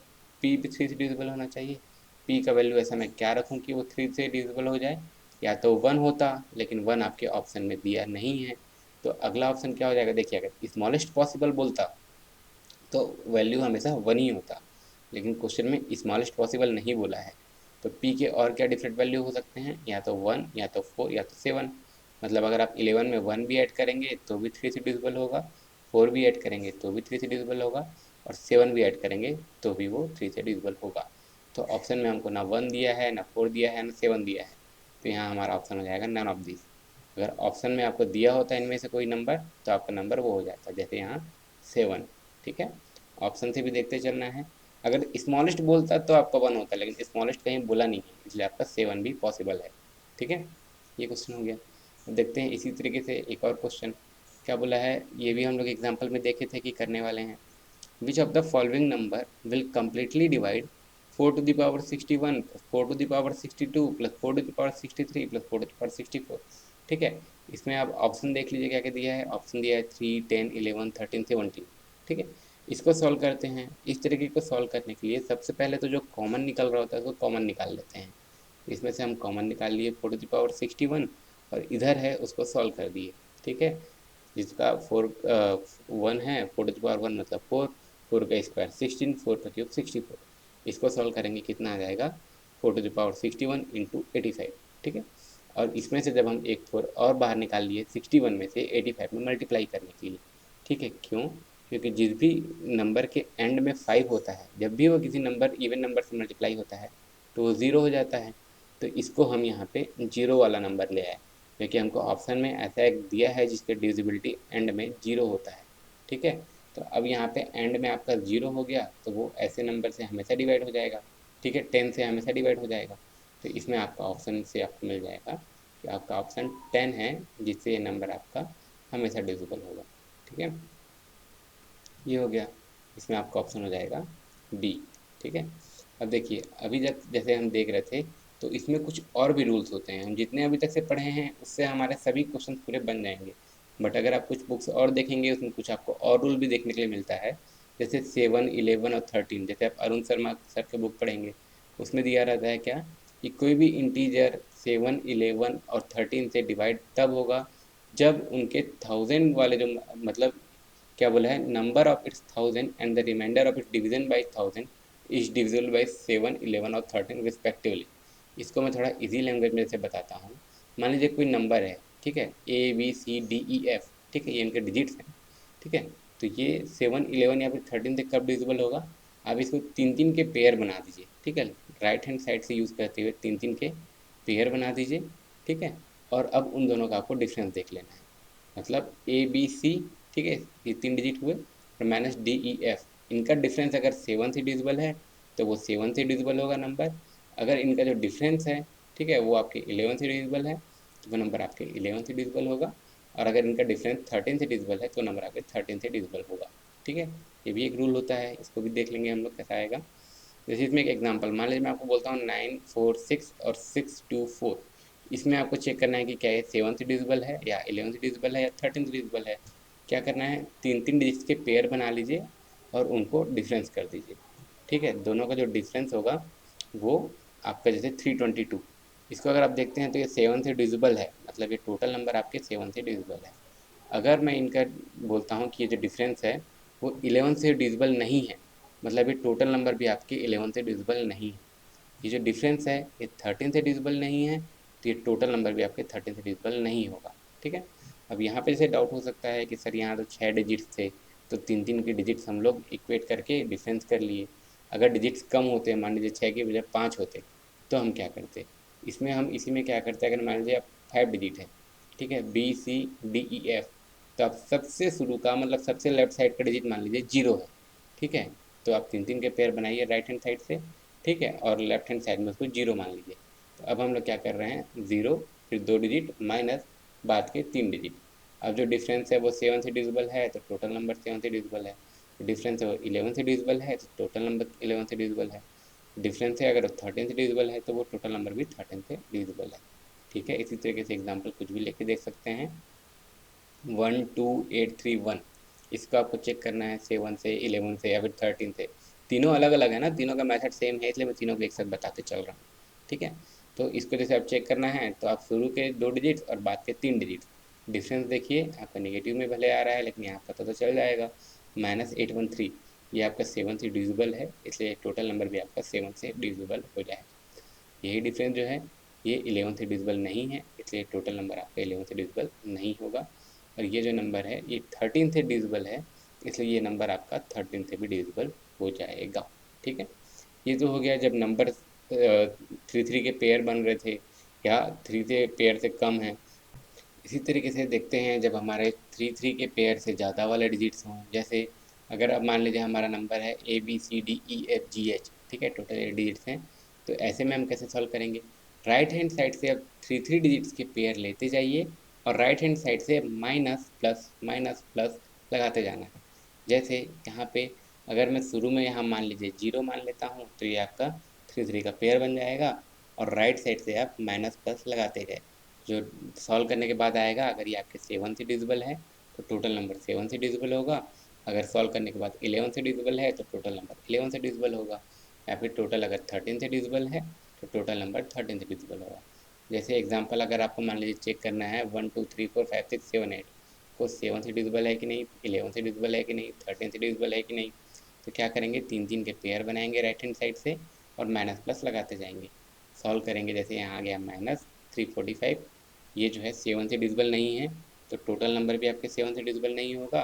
पी भी 3 से डिविजिबल होना चाहिए। पी का वैल्यू ऐसा मैं क्या रखूँ कि वो 3 से डिविजिबल हो जाए, या तो 1 होता, लेकिन 1 आपके ऑप्शन में दिया नहीं है। तो अगला ऑप्शन क्या हो जाएगा, देखिए अगर स्मॉलेस्ट पॉसिबल बोलता तो वैल्यू हमेशा 1 ही होता, लेकिन क्वेश्चन में स्मॉलेस्ट पॉसिबल नहीं बोला है। तो पी के और क्या डिफरेंट वैल्यू हो सकते हैं, या तो 1 या तो 4 या तो 7, मतलब अगर आप 11 में 1 भी ऐड करेंगे तो भी 3 से डिविजिबल होगा, 4 भी ऐड करेंगे तो भी 3 से डिविजिबल होगा, और 7 भी ऐड करेंगे तो भी वो 3 से डिविजिबल होगा। तो ऑप्शन में हमको ना 1 दिया है, ना 4 दिया है, ना 7 दिया है, तो यहाँ हमारा ऑप्शन हो जाएगा नन ऑफ दिस। अगर ऑप्शन में आपको दिया होता है इनमें से कोई नंबर तो आपका नंबर वो हो जाता, जैसे यहाँ 7। ठीक है, ऑप्शन से भी देखते चलना है। अगर स्मॉलेस्ट बोलता तो आपका 1 होता, लेकिन स्मॉलेस्ट कहीं बोला नहीं है, इसलिए आपका 7 भी पॉसिबल है। ठीक है, ये क्वेश्चन हो गया। अब देखते हैं इसी तरीके से एक और क्वेश्चन क्या बोला है, ये भी हम लोग एग्जाम्पल में देखे थे कि करने वाले हैं। Which of the following number will completely divide 4 to the power 61 plus 4 to the power 62 plus 4 to the power 63 plus 4 to the power 64। ठीक है, इसमें आप ऑप्शन देख लीजिए क्या क्या दिया है। ऑप्शन दिया है 3, 10, 11, 13, 17। ठीक है, इसको सॉल्व करते हैं। इस तरीके को सॉल्व करने के लिए सबसे पहले तो जो कॉमन निकल रहा होता है उसको कॉमन निकाल लेते हैं। इसमें से हम कॉमन निकाल लिए 4 to the power 61 और इधर है उसको सॉल्व कर दिए। ठीक है, जिसका 1 है 4 to the power 1 मतलब 4, 4 का स्क्वायर 16, 4 का क्यूब 64। इसको सॉल्व करेंगे कितना आ जाएगा 4 to the power 61 इंटू 85। ठीक है, और इसमें से जब हम एक 4 और बाहर निकाल लिए 61 में से 85 में मल्टीप्लाई करने के लिए। ठीक है, क्यों? क्योंकि जिस भी नंबर के एंड में 5 होता है, जब भी वो किसी नंबर इवन नंबर से मल्टीप्लाई होता है तो वो 0 हो जाता है। तो इसको हम यहाँ पे 0 वाला नंबर ले आए, क्योंकि हमको ऑप्शन में ऐसा एक दिया है जिसके डिविजिबिलिटी एंड में 0 होता है। ठीक है, तो अब यहाँ पे एंड में आपका 0 हो गया तो वो ऐसे नंबर से हमेशा डिवाइड हो जाएगा। ठीक है, 10 से हमेशा डिवाइड हो जाएगा। तो इसमें आपका ऑप्शन से आपको मिल जाएगा कि आपका ऑप्शन 10 है, जिससे ये नंबर आपका हमेशा डिविजिबल होगा। ठीक है, ये हो गया। इसमें आपका ऑप्शन हो जाएगा बी। ठीक है, अब देखिए अभी जब जैसे हम देख रहे थे तो इसमें कुछ और भी रूल्स होते हैं। हम जितने अभी तक से पढ़े हैं उससे हमारे सभी क्वेश्चन पूरे बन जाएंगे। बट अगर आप कुछ बुक्स और देखेंगे उसमें कुछ आपको और रूल भी देखने के लिए मिलता है। जैसे 7, 11 और 13, जैसे आप अरुण शर्मा सर के बुक पढ़ेंगे उसमें दिया रहता है क्या कि कोई भी इंटीजर 7, 11 और 13 से डिवाइड तब होगा जब उनके 1000 वाले जो मतलब क्या बोला है, number of its 1000 and the remainder of its division by 1000 is divisible by 7, 11 और 13 रिस्पेक्टिवली। इसको मैं थोड़ा इजी लैंग्वेज में से बताता हूँ। मान लीजिए कोई नंबर है, ठीक है, ABCDEF, ठीक है, ये इनके डिजिट्स हैं। ठीक है, तो ये 7, 11 या फिर 13 से कब डिविजिबल होगा? आप इसको तीन तीन के पेयर बना दीजिए। ठीक है, राइट हैंड साइड से यूज़ करते हुए तीन तीन के पेयर बना दीजिए। ठीक है, और अब उन दोनों का आपको डिफरेंस देख लेना है। मतलब ABC, ठीक है, ये 3 डिजिट हुए, और माइनस DEF, इनका डिफरेंस अगर 7 से डिविजिबल है तो वो 7 से डिविजिबल होगा नंबर। अगर इनका जो डिफरेंस है, ठीक है, वो आपके 11 से डिविजिबल है तो वो नंबर आपके 11 से डिविजिबल होगा। और अगर इनका डिफरेंस 13 से डिविजिबल है तो नंबर आपके 13 से डिविजिबल होगा। ठीक है, ये भी एक रूल होता है, इसको भी देख लेंगे हम लोग कैसा आएगा। जैसे इसमें एक एग्जांपल मान लीजिए मैं आपको बोलता हूँ 9, 4, 6 और 6, 2, 4। इसमें आपको चेक करना है कि क्या ये 7 से डिविजिबल है या 11 से डिविजिबल है या 13 से डिविजिबल है। क्या करना है, तीन तीन डिजिट्स के पेयर बना लीजिए और उनको डिफरेंस कर दीजिए। ठीक है, दोनों का जो डिफरेंस होगा वो आपका जैसे 322, इसको अगर आप देखते हैं तो ये 7 से डिविजिबल है, मतलब ये टोटल नंबर आपके 7 से डिविजिबल है। अगर मैं इनका बोलता हूँ कि ये जो डिफरेंस है वो 11 से डिविजिबल नहीं है, मतलब ये टोटल नंबर भी आपके 11 से डिविजिबल नहीं है। ये जो डिफरेंस है ये 13 से डिविजिबल नहीं है, तो ये टोटल नंबर भी आपके 13 से डिविजिबल नहीं होगा। ठीक है, अब यहाँ पे जैसे डाउट हो सकता है कि सर यहाँ तो 6 डिजिट्स थे, तो तीन तीन के डिजिट्स हम लोग इक्वेट करके डिफरेंस कर लिए। अगर डिजिट्स कम होते, मान लीजिए 6 के बजाय 5 होते, तो हम क्या करते? इसमें हम इसी में क्या करते हैं, अगर मान लीजिए आप 5 डिजिट है, ठीक है, BCDEF, तो आप सबसे शुरू का मतलब सबसे लेफ्ट साइड का डिजिट मान लीजिए 0 है। ठीक है, तो आप तीन तीन के पेयर बनाइए राइट हैंड साइड से। ठीक है, और लेफ्ट हैंड साइड में उसको 0 मान लीजिए। तो अब हम लोग क्या कर रहे हैं, 0 फिर 2 डिजिट माइनस बाद के 3 डिजिट। अब जो डिफरेंस है वो 7 से डिविजिबल है तो टोटल नंबर 7 से डिविजिबल है। डिफरेंस है वो 11 से डिविजिबल है तो टोटल नंबर 11 से डिविजिबल है। डिफरेंस है अगर 13 से डिविजिबल है तो वो टोटल नंबर भी 13 से डिविजिबल है। ठीक है, इसी तरीके से एग्जाम्पल कुछ भी लेके देख सकते हैं। 1, 2, 8, 3, 1, इसका आपको चेक करना है 7 से, 11 से या फिर 13 से। तीनों अलग अलग है ना, तीनों का मेथड सेम है, इसलिए मैं तीनों को एक साथ बताते चल रहा हूँ। ठीक है, तो इसको जैसे आप चेक करना है तो आप शुरू के 2 डिजिट्स और बाद के 3 डिजिट्स डिफरेंस देखिए, आपका नेगेटिव में भले आ रहा है लेकिन यहाँ पता तो चल जाएगा। -813, ये आपका 7 से डिविजिबल है, इसलिए टोटल नंबर भी आपका 7 से डिविजिबल हो जाएगा। यही डिफरेंस जो है ये 11 से डिविजिबल नहीं है, इसलिए टोटल नंबर आपका 11 से डिविजिबल नहीं होगा। और ये जो नंबर है ये 13 से डिविजिबल है, इसलिए ये नंबर आपका 13 से भी डिविजिबल हो जाएगा। ठीक है, ये तो हो गया जब नंबर 3 3 के पेयर बन रहे थे या 3 से पेयर से कम है। इसी तरीके से देखते हैं जब हमारे 3 3 के पेयर से ज़्यादा वाले डिजिट्स हों। जैसे अगर अब मान लीजिए हमारा नंबर है ABCDEFGH, ठीक है, टोटल 8 डिजिट्स हैं, तो ऐसे में हम कैसे सॉल्व करेंगे? राइट हैंड साइड से अब थ्री डिजिट्स के पेयर लेते जाइए और राइट हैंड साइड से माइनस प्लस लगाते जाना है। जैसे यहाँ पे अगर मैं शुरू में यहाँ मान लीजिए 0 मान लेता हूँ तो ये आपका थ्री का पेयर बन जाएगा और राइट साइड से आप माइनस प्लस लगाते गए। जो सॉल्व करने के बाद आएगा, अगर ये आपके 7 से डिविजिबल है तो टोटल नंबर 7 से डिविजिबल होगा। अगर सॉल्व करने के बाद 11 से डिविजिबल है तो टोटल नंबर 11 से डिविजिबल होगा। या फिर टोटल अगर 13 से डिविजिबल है तो टोटल नंबर 13 से डिविजिबल होगा। जैसे एग्जांपल अगर आपको मान लीजिए चेक करना है 1 2 3 4 5 6 7 8 को 7 से डिविजिबल है कि नहीं, 11 से डिविजिबल है कि नहीं, 13 से डिविजिबल है कि नहीं, तो क्या करेंगे, तीन के पेयर बनाएंगे राइट हैंड साइड से और माइनस प्लस लगाते जाएंगे। सॉल्व करेंगे, जैसे यहाँ आ गया -345, ये जो है 7 से डिविजिबल नहीं है तो टोटल नंबर भी आपके 7 से डिविजिबल नहीं होगा।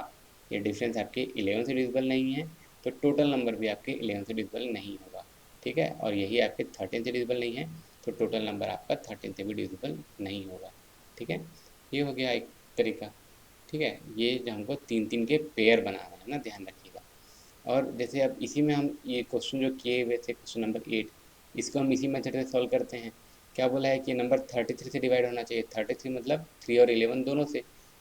ये डिफरेंस आपके 11 से डिविजिबल नहीं है तो टोटल नंबर भी आपके 11 से डिविजिबल नहीं होगा। ठीक है, और यही आपके 13 से डिविजिबल नहीं है तो टोटल नंबर आपका 13 से भी डिविजिबल नहीं होगा। ठीक है, ये हो गया एक तरीका। ठीक है, ये जो हमको तीन के पेयर बनाना है ना, ध्यान रखिएगा। और जैसे अब इसी में हम ये क्वेश्चन जो किए हुए थे, क्वेश्चन नंबर 8, इसको हम इसी मेथड से सॉल्व करते हैं। क्या बोला है कि नंबर 33 से डिवाइड होना चाहिए। 33 मतलब 3 और 11 दोनों से,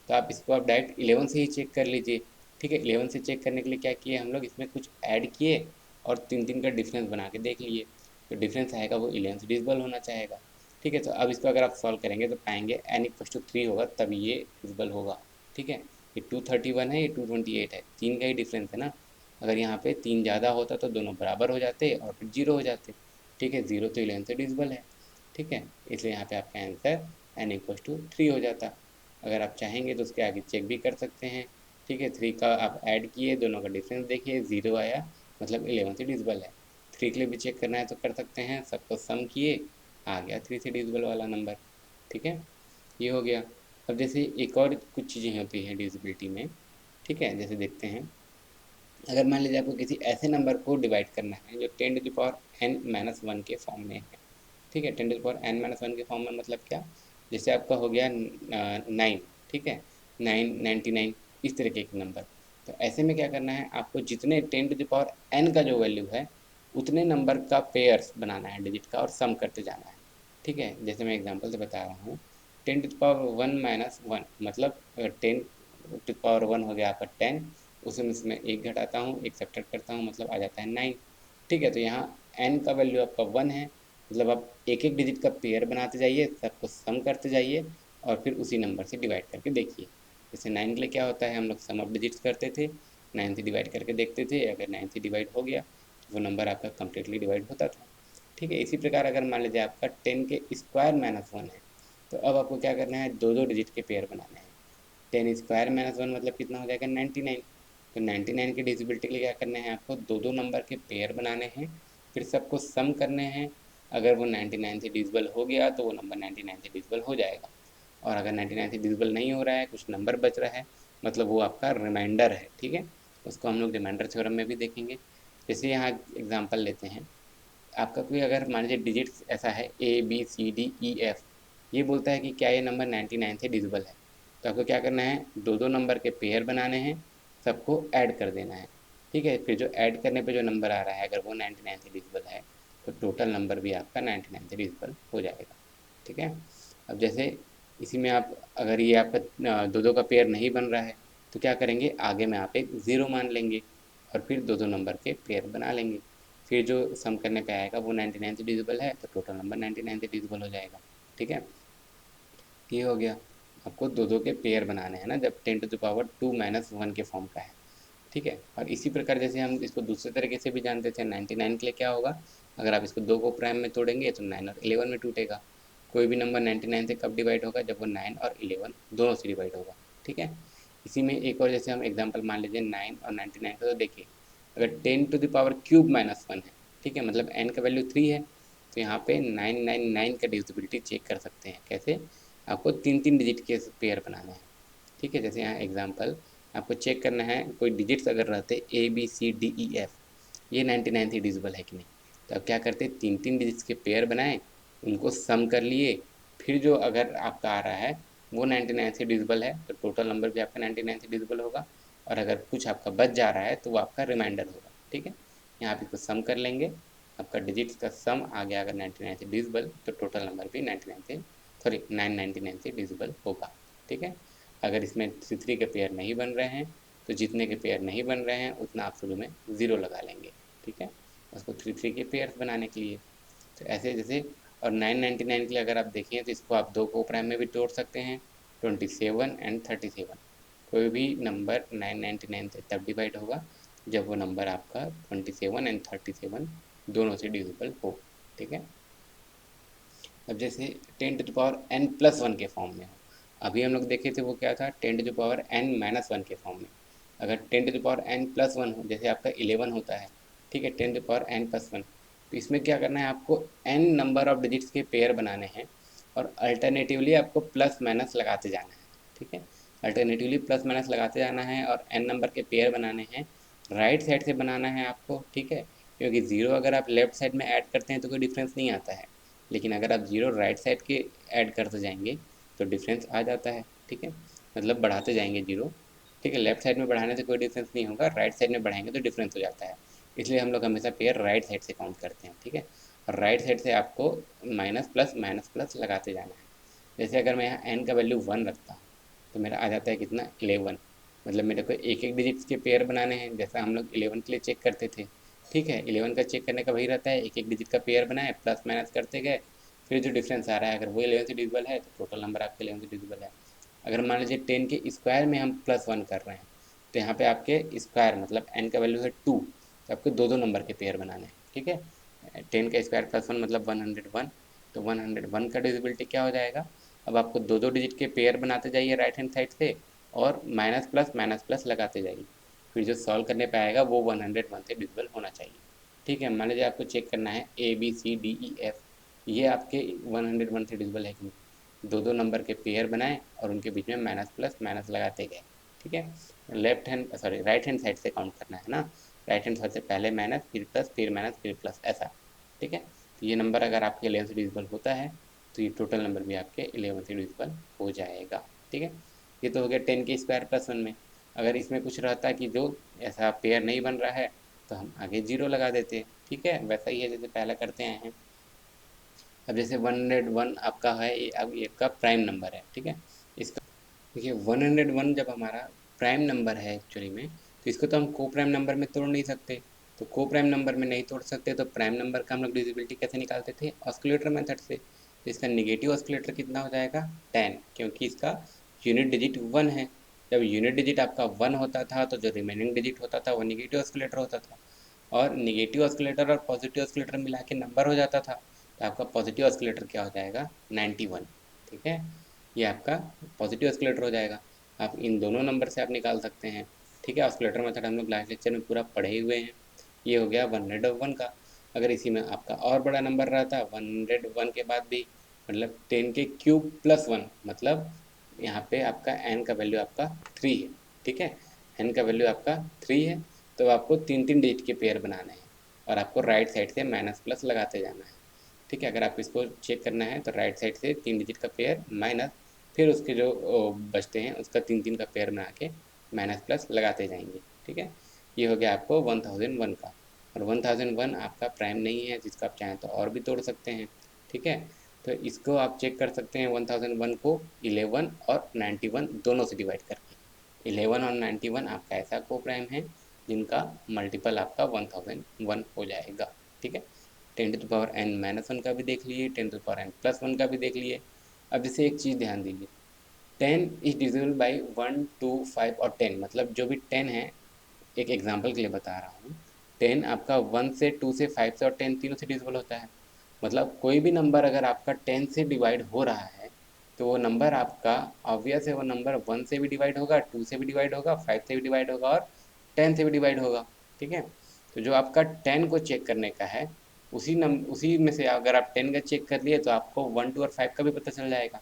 तो आप इसको आप डायरेक्ट 11 से ही चेक कर लीजिए। ठीक है, 11 से चेक करने के लिए क्या किए हम लोग, इसमें कुछ ऐड किए और तीन का डिफरेंस बना के देख लिए। तो डिफरेंस आएगा वो 11 से डिविजिबल होना चाहेगा। ठीक है, तो अब इसको अगर आप सॉल्व करेंगे तो पाएंगे n=3 होगा तभी ये डिविजिबल होगा। ठीक है, ये 231 है, ये 228 है, तीन का ही डिफरेंस है ना। अगर यहाँ पे 3 ज़्यादा होता तो दोनों बराबर हो जाते और फिर 0 हो जाते। ठीक है, 0 तो 11 से डिविजिबल है। ठीक है, इसलिए यहाँ पे आपका आंसर n=3 हो जाता। अगर आप चाहेंगे तो उसके आगे चेक भी कर सकते हैं। ठीक है, 3 का आप ऐड किए, दोनों का डिफरेंस देखिए, 0 आया मतलब 11 से डिविजिबल है। 3 के लिए भी चेक करना है तो कर सकते हैं, सबको सम किए, आ गया 3 से डिविजिबल वाला नंबर। ठीक है, ये हो गया। अब जैसे एक और कुछ चीज़ें होती हैं डिविजिबिलिटी में। ठीक है, जैसे देखते हैं, अगर मान लीजिए आपको किसी ऐसे नंबर को डिवाइड करना है जो 10⁻n−1 के फॉर्म में है। ठीक है, 10⁻n−1 के फॉर्म में मतलब क्या, जैसे आपका हो गया 9। ठीक है, 999, इस तरीके के नंबर। तो ऐसे में क्या करना है आपको, जितने 10⁻n का जो वैल्यू है उतने नंबर का पेयर्स बनाना है डिजिट का और सम करते जाना है। ठीक है, जैसे मैं एग्जांपल से बता रहा हूँ, 10⁻1 मतलब 10⁻1 हो गया आपका 10, उसमें इसमें एक घटाता हूँ, एक सब्ट्रैक्ट करता हूँ, मतलब आ जाता है 9। ठीक है, तो यहाँ n का वैल्यू आपका 1 है, मतलब आप एक एक डिजिट का पेयर बनाते जाइए, सबको सम करते जाइए और फिर उसी नंबर से डिवाइड करके देखिए। जैसे 9 के लिए क्या होता है, हम लोग सम ऑफ डिजिट्स करते थे, 9 से डिवाइड करके देखते थे, अगर 9 से डिवाइड हो गया तो वो नंबर आपका कम्प्लीटली डिवाइड होता था। ठीक है, इसी प्रकार अगर मान लीजिए आपका 10 के स्क्वायर माइनस 1 है तो अब आपको क्या करना है, दो डिजिट के पेयर बनाने हैं। 10² - 1 मतलब कितना हो जाएगा, 99। तो 99 की डिविजिबिलिटी के लिए क्या करना है आपको, दो नंबर के पेयर बनाने हैं, फिर सबको सम करने हैं। अगर वो 99 से डिविजिबल हो गया तो वो नंबर 99 से डिविजिबल हो जाएगा, और अगर 99 से डिविजिबल नहीं हो रहा है, कुछ नंबर बच रहा है, मतलब वो आपका रिमाइंडर है। ठीक है, उसको हम लोग रिमाइंडर थ्योरम में भी देखेंगे। जैसे यहाँ एग्जाम्पल लेते हैं, आपका कोई अगर मान लीजिए डिजिट्स ऐसा है ABCDEF, ये बोलता है कि क्या ये नंबर 99 से डिविजिबल है, तो आपको क्या करना है, दो नंबर के पेयर बनाने हैं, सबको ऐड कर देना है। ठीक है, फिर जो ऐड करने पे जो नंबर आ रहा है अगर वो 99 से डिविजिबल है तो टोटल नंबर भी आपका 99 से डिविजिबल हो जाएगा। ठीक है, अब जैसे इसी में आप, अगर ये आपका दो का पेयर नहीं बन रहा है तो क्या करेंगे, आगे में आप एक ज़ीरो मान लेंगे और फिर दो नंबर के पेयर बना लेंगे। फिर जो सम करने पे आएगा वो 99 से डिविजिबल है तो टोटल नंबर 99 से डिविजिबल हो जाएगा। ठीक है, ये हो गया। आपको दो के पेयर बनाने हैं ना, जब 10⁻2 - 1 के फॉर्म का है। ठीक है, और इसी प्रकार जैसे हम इसको दूसरे तरीके से भी जानते थे, 99 के लिए क्या होगा, अगर आप इसको दो को प्राइम में तोड़ेंगे तो 9 और 11 में टूटेगा। कोई भी नंबर 99 से कब डिवाइड होगा, जब वो 9 और 11 दोनों से डिवाइड होगा। ठीक है, इसी में एक और जैसे हम एग्जांपल मान लीजिए 9 और 99 का, तो देखिए अगर 10⁻³ - 1 है, ठीक है, मतलब n का वैल्यू 3 है, तो यहाँ पे 999 का डिविजिबिलिटी चेक कर सकते हैं। कैसे, आपको तीन डिजिट के पेयर बनाने हैं। ठीक है, जैसे यहाँ एग्जांपल आपको चेक करना है, कोई डिजिट्स अगर रहते ABCDEF, ये 99 से डिविजिबल है कि नहीं, तो अब क्या करते, तीन डिजिट्स के पेयर बनाए, उनको सम कर लिए, फिर जो अगर आपका आ रहा है वो 99 से डिविजिबल है तो टोटल नंबर भी आपका 99 से डिविजिबल होगा, और अगर कुछ आपका बच जा रहा है तो वो आपका रिमाइंडर होगा। ठीक है, यहाँ आप इसको सम कर लेंगे आपका डिजिट्स का सम आ गया अगर 99 से डिविजिबल, तो टोटल नंबर भी 99 से 999 से डिविजिबल होगा। ठीक है, अगर इसमें 3 के पेयर नहीं बन रहे हैं तो जितने के पेयर नहीं बन रहे हैं उतना आप शुरू में 0 लगा लेंगे। ठीक है, उसको 3 के पेयर्स बनाने के लिए। तो ऐसे जैसे, और 999 के लिए अगर आप देखें तो इसको आप दो को प्राइम में भी तोड़ सकते हैं, 27 एंड 37। कोई भी नंबर 999 से तब डिवाइड होगा जब वो नंबर आपका 27 एंड 37 दोनों से डिविजिबल हो। ठीक है, अब जैसे 10⁻n+1 के फॉर्म में हो, अभी हम लोग देखे थे वो क्या था, 10⁻n-1 के फॉर्म में। अगर 10⁻n+1 हो, जैसे आपका 11 होता है, ठीक है, 10⁻n+1, तो इसमें क्या करना है, आपको n नंबर ऑफ डिजिट्स के पेयर बनाने हैं और अल्टरनेटिवली आपको प्लस माइनस लगाते जाना है। ठीक है, अल्टरनेटिवली प्लस माइनस लगाते जाना है और n नंबर के पेयर बनाने हैं, राइट साइड से बनाना है आपको। ठीक है, क्योंकि 0 अगर आप लेफ्ट साइड में ऐड करते हैं तो कोई डिफरेंस नहीं आता है, लेकिन अगर आप 0 राइट साइड के ऐड करते जाएंगे तो डिफरेंस आ जाता है। ठीक है, मतलब बढ़ाते जाएंगे 0। ठीक है, लेफ्ट साइड में बढ़ाने से कोई डिफरेंस नहीं होगा, राइट साइड में बढ़ाएंगे तो डिफरेंस हो जाता है, इसलिए हम लोग हमेशा पेयर राइट साइड से काउंट करते हैं। ठीक है, और राइट साइड से आपको माइनस प्लस लगाते जाना है। जैसे अगर मैं यहाँ n का वैल्यू 1 रखता हूँ तो मेरा आ जाता है कितना, 11। मतलब मेरे को एक एक डिजिट्स के पेयर बनाने हैं, जैसा हम लोग 11 के लिए चेक करते थे। ठीक है, 11 का चेक करने का वही रहता है, एक एक डिजिट का पेयर बनाए, प्लस माइनस करते गए, फिर जो डिफरेंस आ रहा है अगर वो 11 से डिविजिबल है तो टोटल नंबर आपके 11 से डिविजिबल है। अगर मान लीजिए 10 के स्क्वायर में हम +1 कर रहे हैं तो यहाँ पे आपके स्क्वायर मतलब n का वैल्यू है 2, तो आपको दो दो नंबर के पेयर बनाने हैं। ठीक है, 10 का स्क्वायर +1 मतलब 101, तो 101 का डिविजिबिलिटी क्या हो जाएगा, अब आपको दो दो डिजिट के पेयर बनाते जाइए राइट हैंड साइड से और माइनस प्लस लगाते जाइए, फिर जो सॉल्व करने पे आएगा वो 101 से डिविजिबल होना चाहिए। ठीक है, मान लीजिए आपको चेक करना है ABCDEF, ये आपके 101 से डिविजिबल है कि नहीं, दो दो नंबर के पेयर बनाएं और उनके बीच में माइनस प्लस माइनस लगाते गए। ठीक है, राइट हैंड साइड से काउंट करना है ना, राइट हैंड साइड से पहले माइनस फिर प्लस फिर माइनस फिर प्लस, ऐसा। ठीक है, तो ये नंबर अगर आपके 11 से डिविजिबल होता है तो ये टोटल नंबर भी आपके 11 से डिविजिबल हो जाएगा। ठीक है, ये तो हो गया 10 के स्क्वायर +1 में। अगर इसमें कुछ रहता कि जो ऐसा पेयर नहीं बन रहा है तो हम आगे 0 लगा देते। ठीक है, वैसा ही है जैसे पहले करते आए हैं। अब जैसे 101 आपका है, अब ये आपका प्राइम नंबर है। ठीक है, इसका देखिए 101 जब हमारा प्राइम नंबर है एक्चुअली में, तो इसको तो हम को प्राइम नंबर में तोड़ नहीं सकते, तो को प्राइम नंबर में नहीं तोड़ सकते तो प्राइम नंबर का हम लोग डिविजिबिलिटी कैसे निकालते थे, ऑस्कुलेटर मेथड से। तो इसका निगेटिव ऑस्कुलेटर कितना हो जाएगा, 10, क्योंकि इसका यूनिट डिजिट 1 है। जब यूनिट डिजिट आपका 1 होता था तो जो रिमेनिंग डिजिट होता था वो निगेटिव ऑस्कुलेटर होता था, और निगेटिव ऑस्कुलेटर और पॉजिटिव ऑस्कुलेटर मिला के नंबर हो जाता था, तो आपका पॉजिटिव ऑस्कुलेटर क्या हो जाएगा, 91। ठीक है, ये आपका पॉजिटिव ऑस्कुलेटर हो जाएगा। आप इन दोनों नंबर से आप निकाल सकते हैं। ठीक है, ऑस्कुलेटर मेथड हम लोग लास्ट लेक्चर में पूरा पढ़े हुए हैं। ये हो गया 101 का। अगर इसी में आपका और बड़ा नंबर रहता 101 के बाद भी, मतलब 10 के क्यूब +1, मतलब यहाँ पे आपका n का वैल्यू आपका 3 है। ठीक है, n का वैल्यू आपका 3 है, तो आपको तीन तीन डिजिट के पेयर बनाने हैं और आपको राइट साइड से माइनस प्लस लगाते जाना है। ठीक है, अगर आपको इसको चेक करना है तो राइट साइड से 3 डिजिट का पेयर माइनस, फिर उसके जो बचते हैं उसका 3 का पेयर बना के माइनस प्लस लगाते जाएंगे। ठीक है, ये हो गया आपको 1001 का। और 1001 आपका प्राइम नहीं है, जिसको आप चाहें तो और भी तोड़ सकते हैं। ठीक है, तो इसको आप चेक कर सकते हैं 1001 को 11 और 91 दोनों से डिवाइड करके। 11 और 91 आपका ऐसा को प्राइम है जिनका मल्टीपल आपका 1001 हो जाएगा। ठीक है, 10⁻n-1 का भी देख लिए, 10⁻n+1 का भी देख लिए। अब जैसे एक चीज़ ध्यान दीजिए, 10 इज डिविजिबल बाई 1, 2, 5 और 10, मतलब जो भी 10 है, एक एग्जांपल के लिए बता रहा हूँ, 10 आपका 1 से 2 से 5 से और 10 तीनों से डिविजिबल होता है। मतलब कोई भी नंबर अगर आपका 10 से डिवाइड हो रहा है तो वो नंबर आपका ऑब्वियस है, वो नंबर 1 से भी डिवाइड होगा, 2 से भी डिवाइड होगा, 5 से भी डिवाइड होगा और 10 से भी डिवाइड होगा। ठीक है, तो जो आपका 10 को चेक करने का है, उसी में से अगर आप 10 का चेक कर लिए तो आपको 1, 2 और 5 का भी पता चल जाएगा।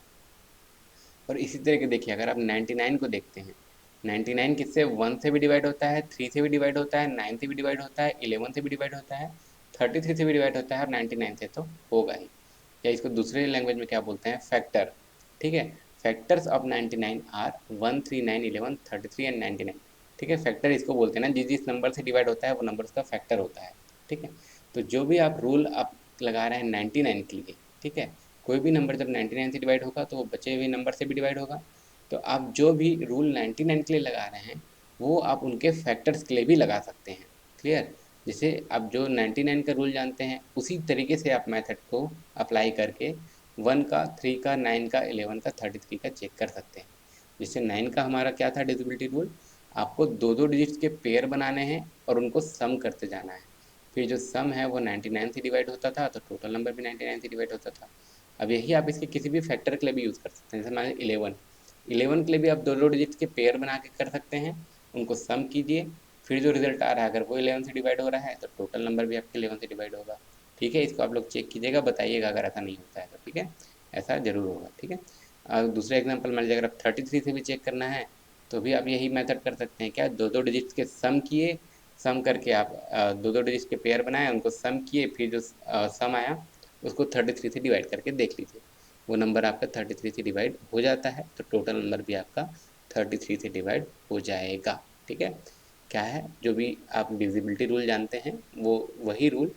और इसी तरह के देखिए, अगर आप 99 को देखते हैं, 99 किससे 1 से भी डिवाइड होता है, 3 से भी डिवाइड होता है, 9 से भी डिवाइड होता है, 11 से भी डिवाइड होता है, 33 से भी डिवाइड होता है और 99 से तो होगा ही। या इसको दूसरे लैंग्वेज में क्या बोलते हैं, फैक्टर। ठीक है, फैक्टर्स ऑफ 99 आर 1, 3, 9, 11, 33 एंड 99। ठीक है, फैक्टर इसको बोलते हैं ना, जिस जिस नंबर से डिवाइड होता है वो नंबर उसका फैक्टर होता है। ठीक है, तो जो भी आप रूल आप लगा रहे हैं 99 के लिए, ठीक है, कोई भी नंबर जब 99 से डिवाइड होगा तो वो बचे हुए नंबर से भी डिवाइड होगा। तो आप जो भी रूल 99 के लिए लगा रहे हैं वो आप उनके फैक्टर्स के लिए भी लगा सकते हैं। क्लियर? जैसे आप जो 99 का रूल जानते हैं उसी तरीके से आप मेथड को अप्लाई करके 1 का, 3 का, 9 का, 11 का, 33 का चेक कर सकते हैं। जैसे 9 का हमारा क्या था डिविजिबिलिटी रूल, आपको दो दो डिजिट्स के पेयर बनाने हैं और उनको सम करते जाना है। फिर जो सम है वो 99 से डिवाइड होता था तो टोटल नंबर भी 99 से डिवाइड होता था। अब यही आप इसके किसी भी फैक्टर के लिए भी यूज़ कर सकते हैं। जैसे मान लीजिए 11 के लिए भी आप दो दो डिजिट्स के पेयर बना के कर सकते हैं, उनको सम कीजिए, फिर जो रिजल्ट आ रहा है अगर वो 11 से डिवाइड हो रहा है तो टोटल नंबर भी आपके 11 से डिवाइड होगा। ठीक है, इसको आप लोग चेक कीजिएगा, बताइएगा अगर ऐसा नहीं होता है तो। ठीक है, ऐसा ज़रूर होगा। ठीक है, दूसरा एग्जाम्पल मान लीजिए अगर आप 33 से भी चेक करना है तो भी आप यही मेथड कर सकते हैं। क्या, दो दो डिजिट्स के सम किए, सम करके आप दो दो डिजिट के पेयर बनाए, उनको सम किए, फिर जो सम आया उसको 33 से डिवाइड करके देख लीजिए, वो नंबर आपका 33 से डिवाइड हो जाता है तो टोटल नंबर भी आपका 33 से डिवाइड हो जाएगा। ठीक है, क्या है, जो भी आप डिविजिबिलिटी रूल जानते हैं वो वही रूल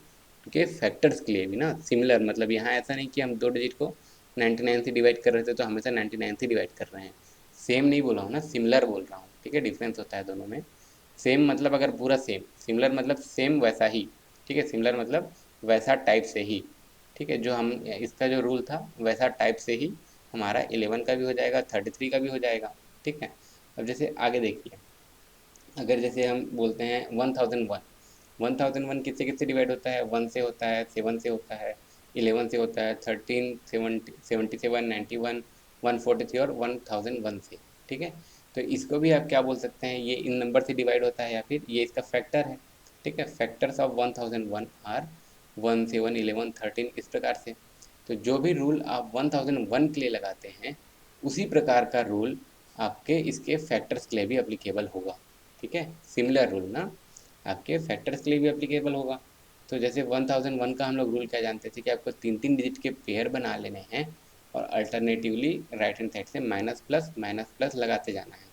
के फैक्टर्स के लिए भी ना सिमिलर, मतलब यहाँ ऐसा नहीं कि हम दो डिजिट को 99 से डिवाइड कर रहे थे तो हमेशा 99 से डिवाइड कर रहे हैं। सेम नहीं बोला हूँ ना, सिमिलर बोल रहा हूँ। ठीक है, डिफरेंस होता है दोनों में। सेम मतलब अगर पूरा सेम, सिमिलर मतलब सेम वैसा ही। ठीक है, सिमिलर मतलब वैसा टाइप से ही। ठीक है, जो हम इसका जो रूल था वैसा टाइप से ही हमारा 11 का भी हो जाएगा, 33 का भी हो जाएगा। ठीक है, अब जैसे आगे देखिए, अगर जैसे हम बोलते हैं 1001, 1001 किससे किससे डिवाइड होता है, 1 से होता है, 7 से होता है, 11 से होता है, 13, 77, 91, 143 और 1001 से। ठीक है, तो इसको भी आप क्या बोल सकते हैं, ये इन नंबर से डिवाइड होता है या फिर ये इसका फैक्टर है। ठीक है, फैक्टर्स ऑफ 1001 आर 1, 7, 11, 13, इस प्रकार से। तो जो भी रूल आप 1001 के लिए लगाते हैं उसी प्रकार का रूल आपके इसके फैक्टर्स के लिए भी अप्लीकेबल होगा। ठीक है, सिमिलर रूल ना आपके फैक्टर्स के लिए भी एप्लीकेबल होगा। तो जैसे 1001 का हम लोग रूल क्या जानते थे कि आपको तीन तीन डिजिट के पेयर बना लेने हैं और अल्टरनेटिवली राइट हैंड साइड से माइनस प्लस लगाते जाना है।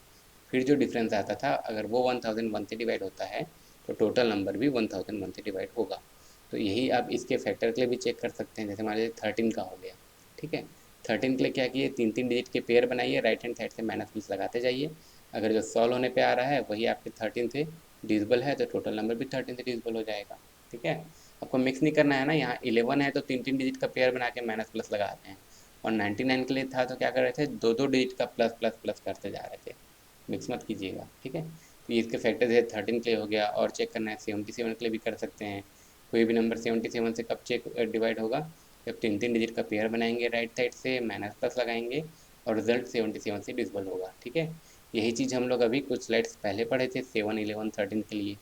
फिर जो डिफरेंस आता था अगर वो 1001 से डिवाइड होता है तो टोटल नंबर भी 1001 से डिवाइड होगा। तो यही आप इसके फैक्टर के लिए भी चेक कर सकते हैं। जैसे मान लीजिए 13 का हो गया। ठीक है, 13 के लिए क्या किए, तीन तीन डिजिट के पेयर बनाइए, राइट हैंड साइड से माइनस प्लस लगाते जाइए। अगर जो सॉल्व होने पे आ रहा है वही आपके 13 से डिविजिबल है तो टोटल नंबर भी 13 से डिविजिबल हो जाएगा। ठीक है, आपको मिक्स नहीं करना है ना, यहाँ 11 है तो तीन तीन डिजिट का पेयर बना के माइनस प्लस लगा रहे हैं, और 99 के लिए था तो क्या कर रहे थे, दो दो डिजिट का प्लस प्लस प्लस करते जा रहे थे। मिक्स मत कीजिएगा। ठीक है, तो ये इसके फैक्टर्स है, 13 के लिए हो गया। और चेक करना है 77 के लिए भी कर सकते हैं। कोई भी नंबर 77 से कब चेक डिवाइड होगा, जब तीन तीन डिजिट का पेयर बनाएंगे, राइट साइड से माइनस प्लस लगाएंगे और रिजल्ट 77 से डिविजिबल होगा। ठीक है, यही चीज़ हम लोग अभी कुछ स्लाइड्स पहले पढ़े थे 7, 11, 13 के लिए।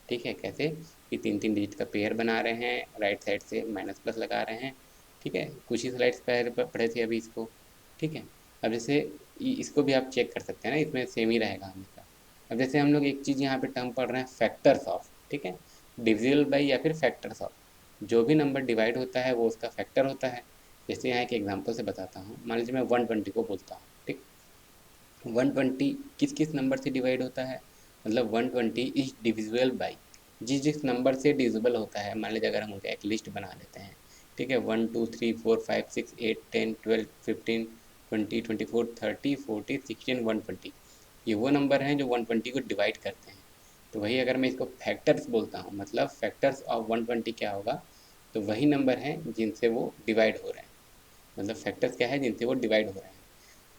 ठीक है, कैसे कि तीन तीन डिजिट का पेयर बना रहे हैं, राइट साइड से माइनस प्लस लगा रहे हैं। ठीक है, कुछ ही स्लाइड्स पहले पढ़े थे अभी इसको। ठीक है, अब जैसे इसको भी आप चेक कर सकते हैं ना, इसमें सेम ही रहेगा हमेशा। अब जैसे हम लोग एक चीज़ यहाँ पे टर्म पढ़ रहे हैं, फैक्टर्स ऑफ। ठीक है, डिविजिबल बाई या फिर फैक्टर्स ऑफ, जो भी नंबर डिवाइड होता है वो उसका फैक्टर होता है। जैसे यहाँ एक एग्जांपल से बताता हूँ, मान लीजिए मैं 120 को बोलता हूँ। ठीक, 120 किस किस नंबर से डिवाइड होता है, मतलब 120 इज डिविजिबल बाई, जिस जिस नंबर से डिविजिबल होता है। मान लीजिए अगर हम उनका एक लिस्ट बना लेते हैं। ठीक है, 1 2 3 4 5 6 8 10 12 15 20 24 30 40 16 120, ये वो नंबर हैं जो 120 को डिवाइड करते हैं। तो वही अगर मैं इसको फैक्टर्स बोलता हूँ, मतलब फैक्टर्स ऑफ 120 क्या होगा, तो वही नंबर हैं जिनसे वो डिवाइड हो रहे हैं। मतलब फैक्टर्स क्या है, जिनसे वो डिवाइड हो रहे हैं।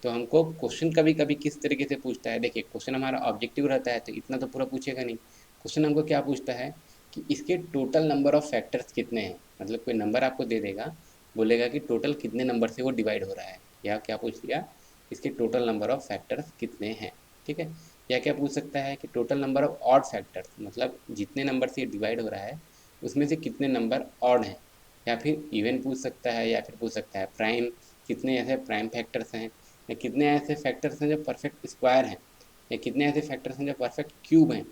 तो हमको क्वेश्चन कभी कभी किस तरीके से पूछता है, देखिए क्वेश्चन हमारा ऑब्जेक्टिव रहता है तो इतना तो पूरा पूछेगा नहीं। क्वेश्चन हमको क्या पूछता है कि इसके टोटल नंबर ऑफ फैक्टर्स कितने हैं, मतलब कोई नंबर आपको दे देगा, बोलेगा कि टोटल कितने नंबर से वो डिवाइड हो रहा है, या क्या पूछ लिया, इसके टोटल नंबर ऑफ फैक्टर्स कितने हैं। ठीक है, या क्या पूछ सकता है कि total number of odd factors, मतलब जितने नंबर से डिवाइड हो रहा है उसमें से कितने नंबर ऑड हैं। या फिर इवन पूछ सकता है, या फिर पूछ सकता है प्राइम, कितने ऐसे प्राइम फैक्टर्स हैं, या कितने ऐसे फैक्टर्स हैं जो परफेक्ट स्क्वायर हैं, या कितने ऐसे फैक्टर्स हैं जो परफेक्ट क्यूब हैं।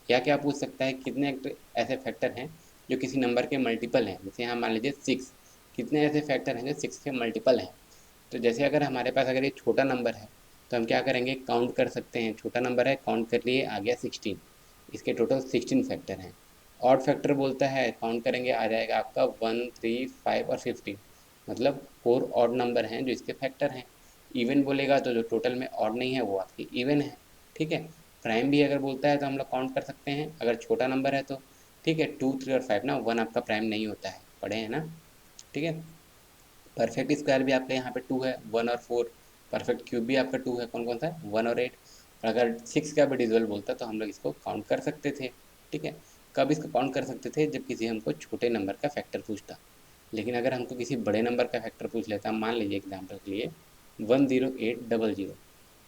या क्या पूछ सकता है कितने ऐसे फैक्टर हैं जो किसी नंबर के मल्टीपल हैं, जैसे यहाँ मान लीजिए 6, कितने ऐसे फैक्टर हैं जो 6 के मल्टीपल हैं। तो जैसे अगर हमारे पास अगर ये छोटा नंबर है तो हम क्या करेंगे, काउंट कर सकते हैं, छोटा नंबर है काउंट कर लिए आ गया 16, इसके टोटल 16 फैक्टर हैं। ऑड फैक्टर बोलता है काउंट करेंगे आ जाएगा आपका 1, 3, 5 और 15, मतलब 4 ऑड नंबर हैं जो इसके फैक्टर हैं। इवन बोलेगा तो जो टोटल में ऑड नहीं है वो आपकी इवन है, ठीक है। प्राइम भी अगर बोलता है तो हम लोग काउंट कर सकते हैं अगर छोटा नंबर है तो, ठीक है। 2, 3 और 5 ना, 1 आपका प्राइम नहीं होता है, पढ़े हैं ना, ठीक है। परफेक्ट स्क्वायर भी आपका यहाँ पे 2 है, 1 और 4। परफेक्ट क्यूब भी आपका 2 है, कौन कौन सा है, 1 और 8। और अगर 6 का भी डिजिबल बोलता तो हम लोग इसको काउंट कर सकते थे, ठीक है। कब इसको काउंट कर सकते थे, जब किसी हमको छोटे नंबर का फैक्टर पूछता। लेकिन अगर हमको किसी बड़े नंबर का फैक्टर पूछ लेता, मान लीजिए एग्जाम्पल के लिए 10800,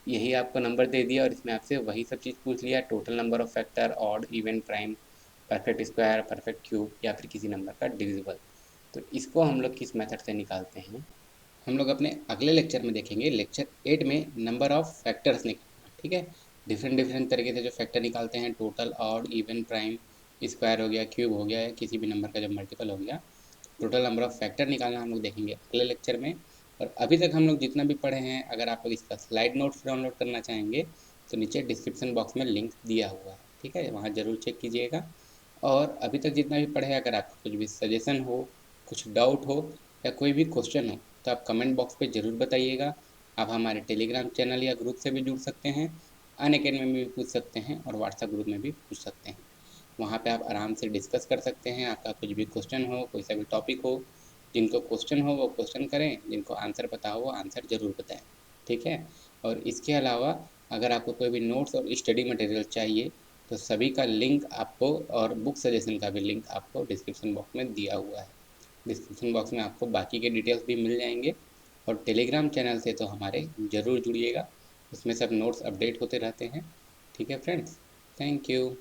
यही आपको नंबर दे दिया और इसमें आपसे वही सब चीज़ पूछ लिया, total number of factor, odd, even, prime, perfect square, perfect cube या फिर किसी नंबर का डिविजिबल। तो इसको हम लोग किस मेथड से निकालते हैं, हम लोग अपने अगले लेक्चर में देखेंगे। लेक्चर 8 में नंबर ऑफ फैक्टर्स निकालना, ठीक है। डिफरेंट डिफरेंट तरीके से जो फैक्टर निकालते हैं, total, odd, even, prime, square हो गया, क्यूब हो गया, या किसी भी नंबर का जब मल्टीपल हो गया, टोटल नंबर ऑफ फैक्टर निकालना हम लोग देखेंगे अगले लेक्चर में। और अभी तक हम लोग जितना भी पढ़े हैं, अगर आप लोग इसका स्लाइड नोट्स डाउनलोड करना चाहेंगे तो नीचे डिस्क्रिप्शन बॉक्स में लिंक दिया हुआ है, ठीक है, वहाँ ज़रूर चेक कीजिएगा। और अभी तक जितना भी पढ़े हैं, अगर आपका कुछ भी सजेशन हो, कुछ डाउट हो या कोई भी क्वेश्चन हो तो आप कमेंट बॉक्स पे ज़रूर बताइएगा। आप हमारे टेलीग्राम चैनल या ग्रुप से भी जुड़ सकते हैं, अनअकैडमी में भी पूछ सकते हैं और व्हाट्सएप ग्रुप में भी पूछ सकते हैं। वहाँ पे आप आराम से डिस्कस कर सकते हैं। आपका कुछ भी क्वेश्चन हो, कोई सा भी टॉपिक हो, जिनको क्वेश्चन हो वो क्वेश्चन करें, जिनको आंसर पता हो वो आंसर ज़रूर बताएं, ठीक है। और इसके अलावा अगर आपको कोई भी नोट्स और स्टडी मटेरियल चाहिए तो सभी का लिंक आपको, और बुक सजेशन का भी लिंक आपको डिस्क्रिप्शन बॉक्स में दिया हुआ है। डिस्क्रिप्शन बॉक्स में आपको बाकी के डिटेल्स भी मिल जाएंगे। और टेलीग्राम चैनल से तो हमारे ज़रूर जुड़िएगा, उसमें सब नोट्स अपडेट होते रहते हैं, ठीक है फ्रेंड्स। Thank you.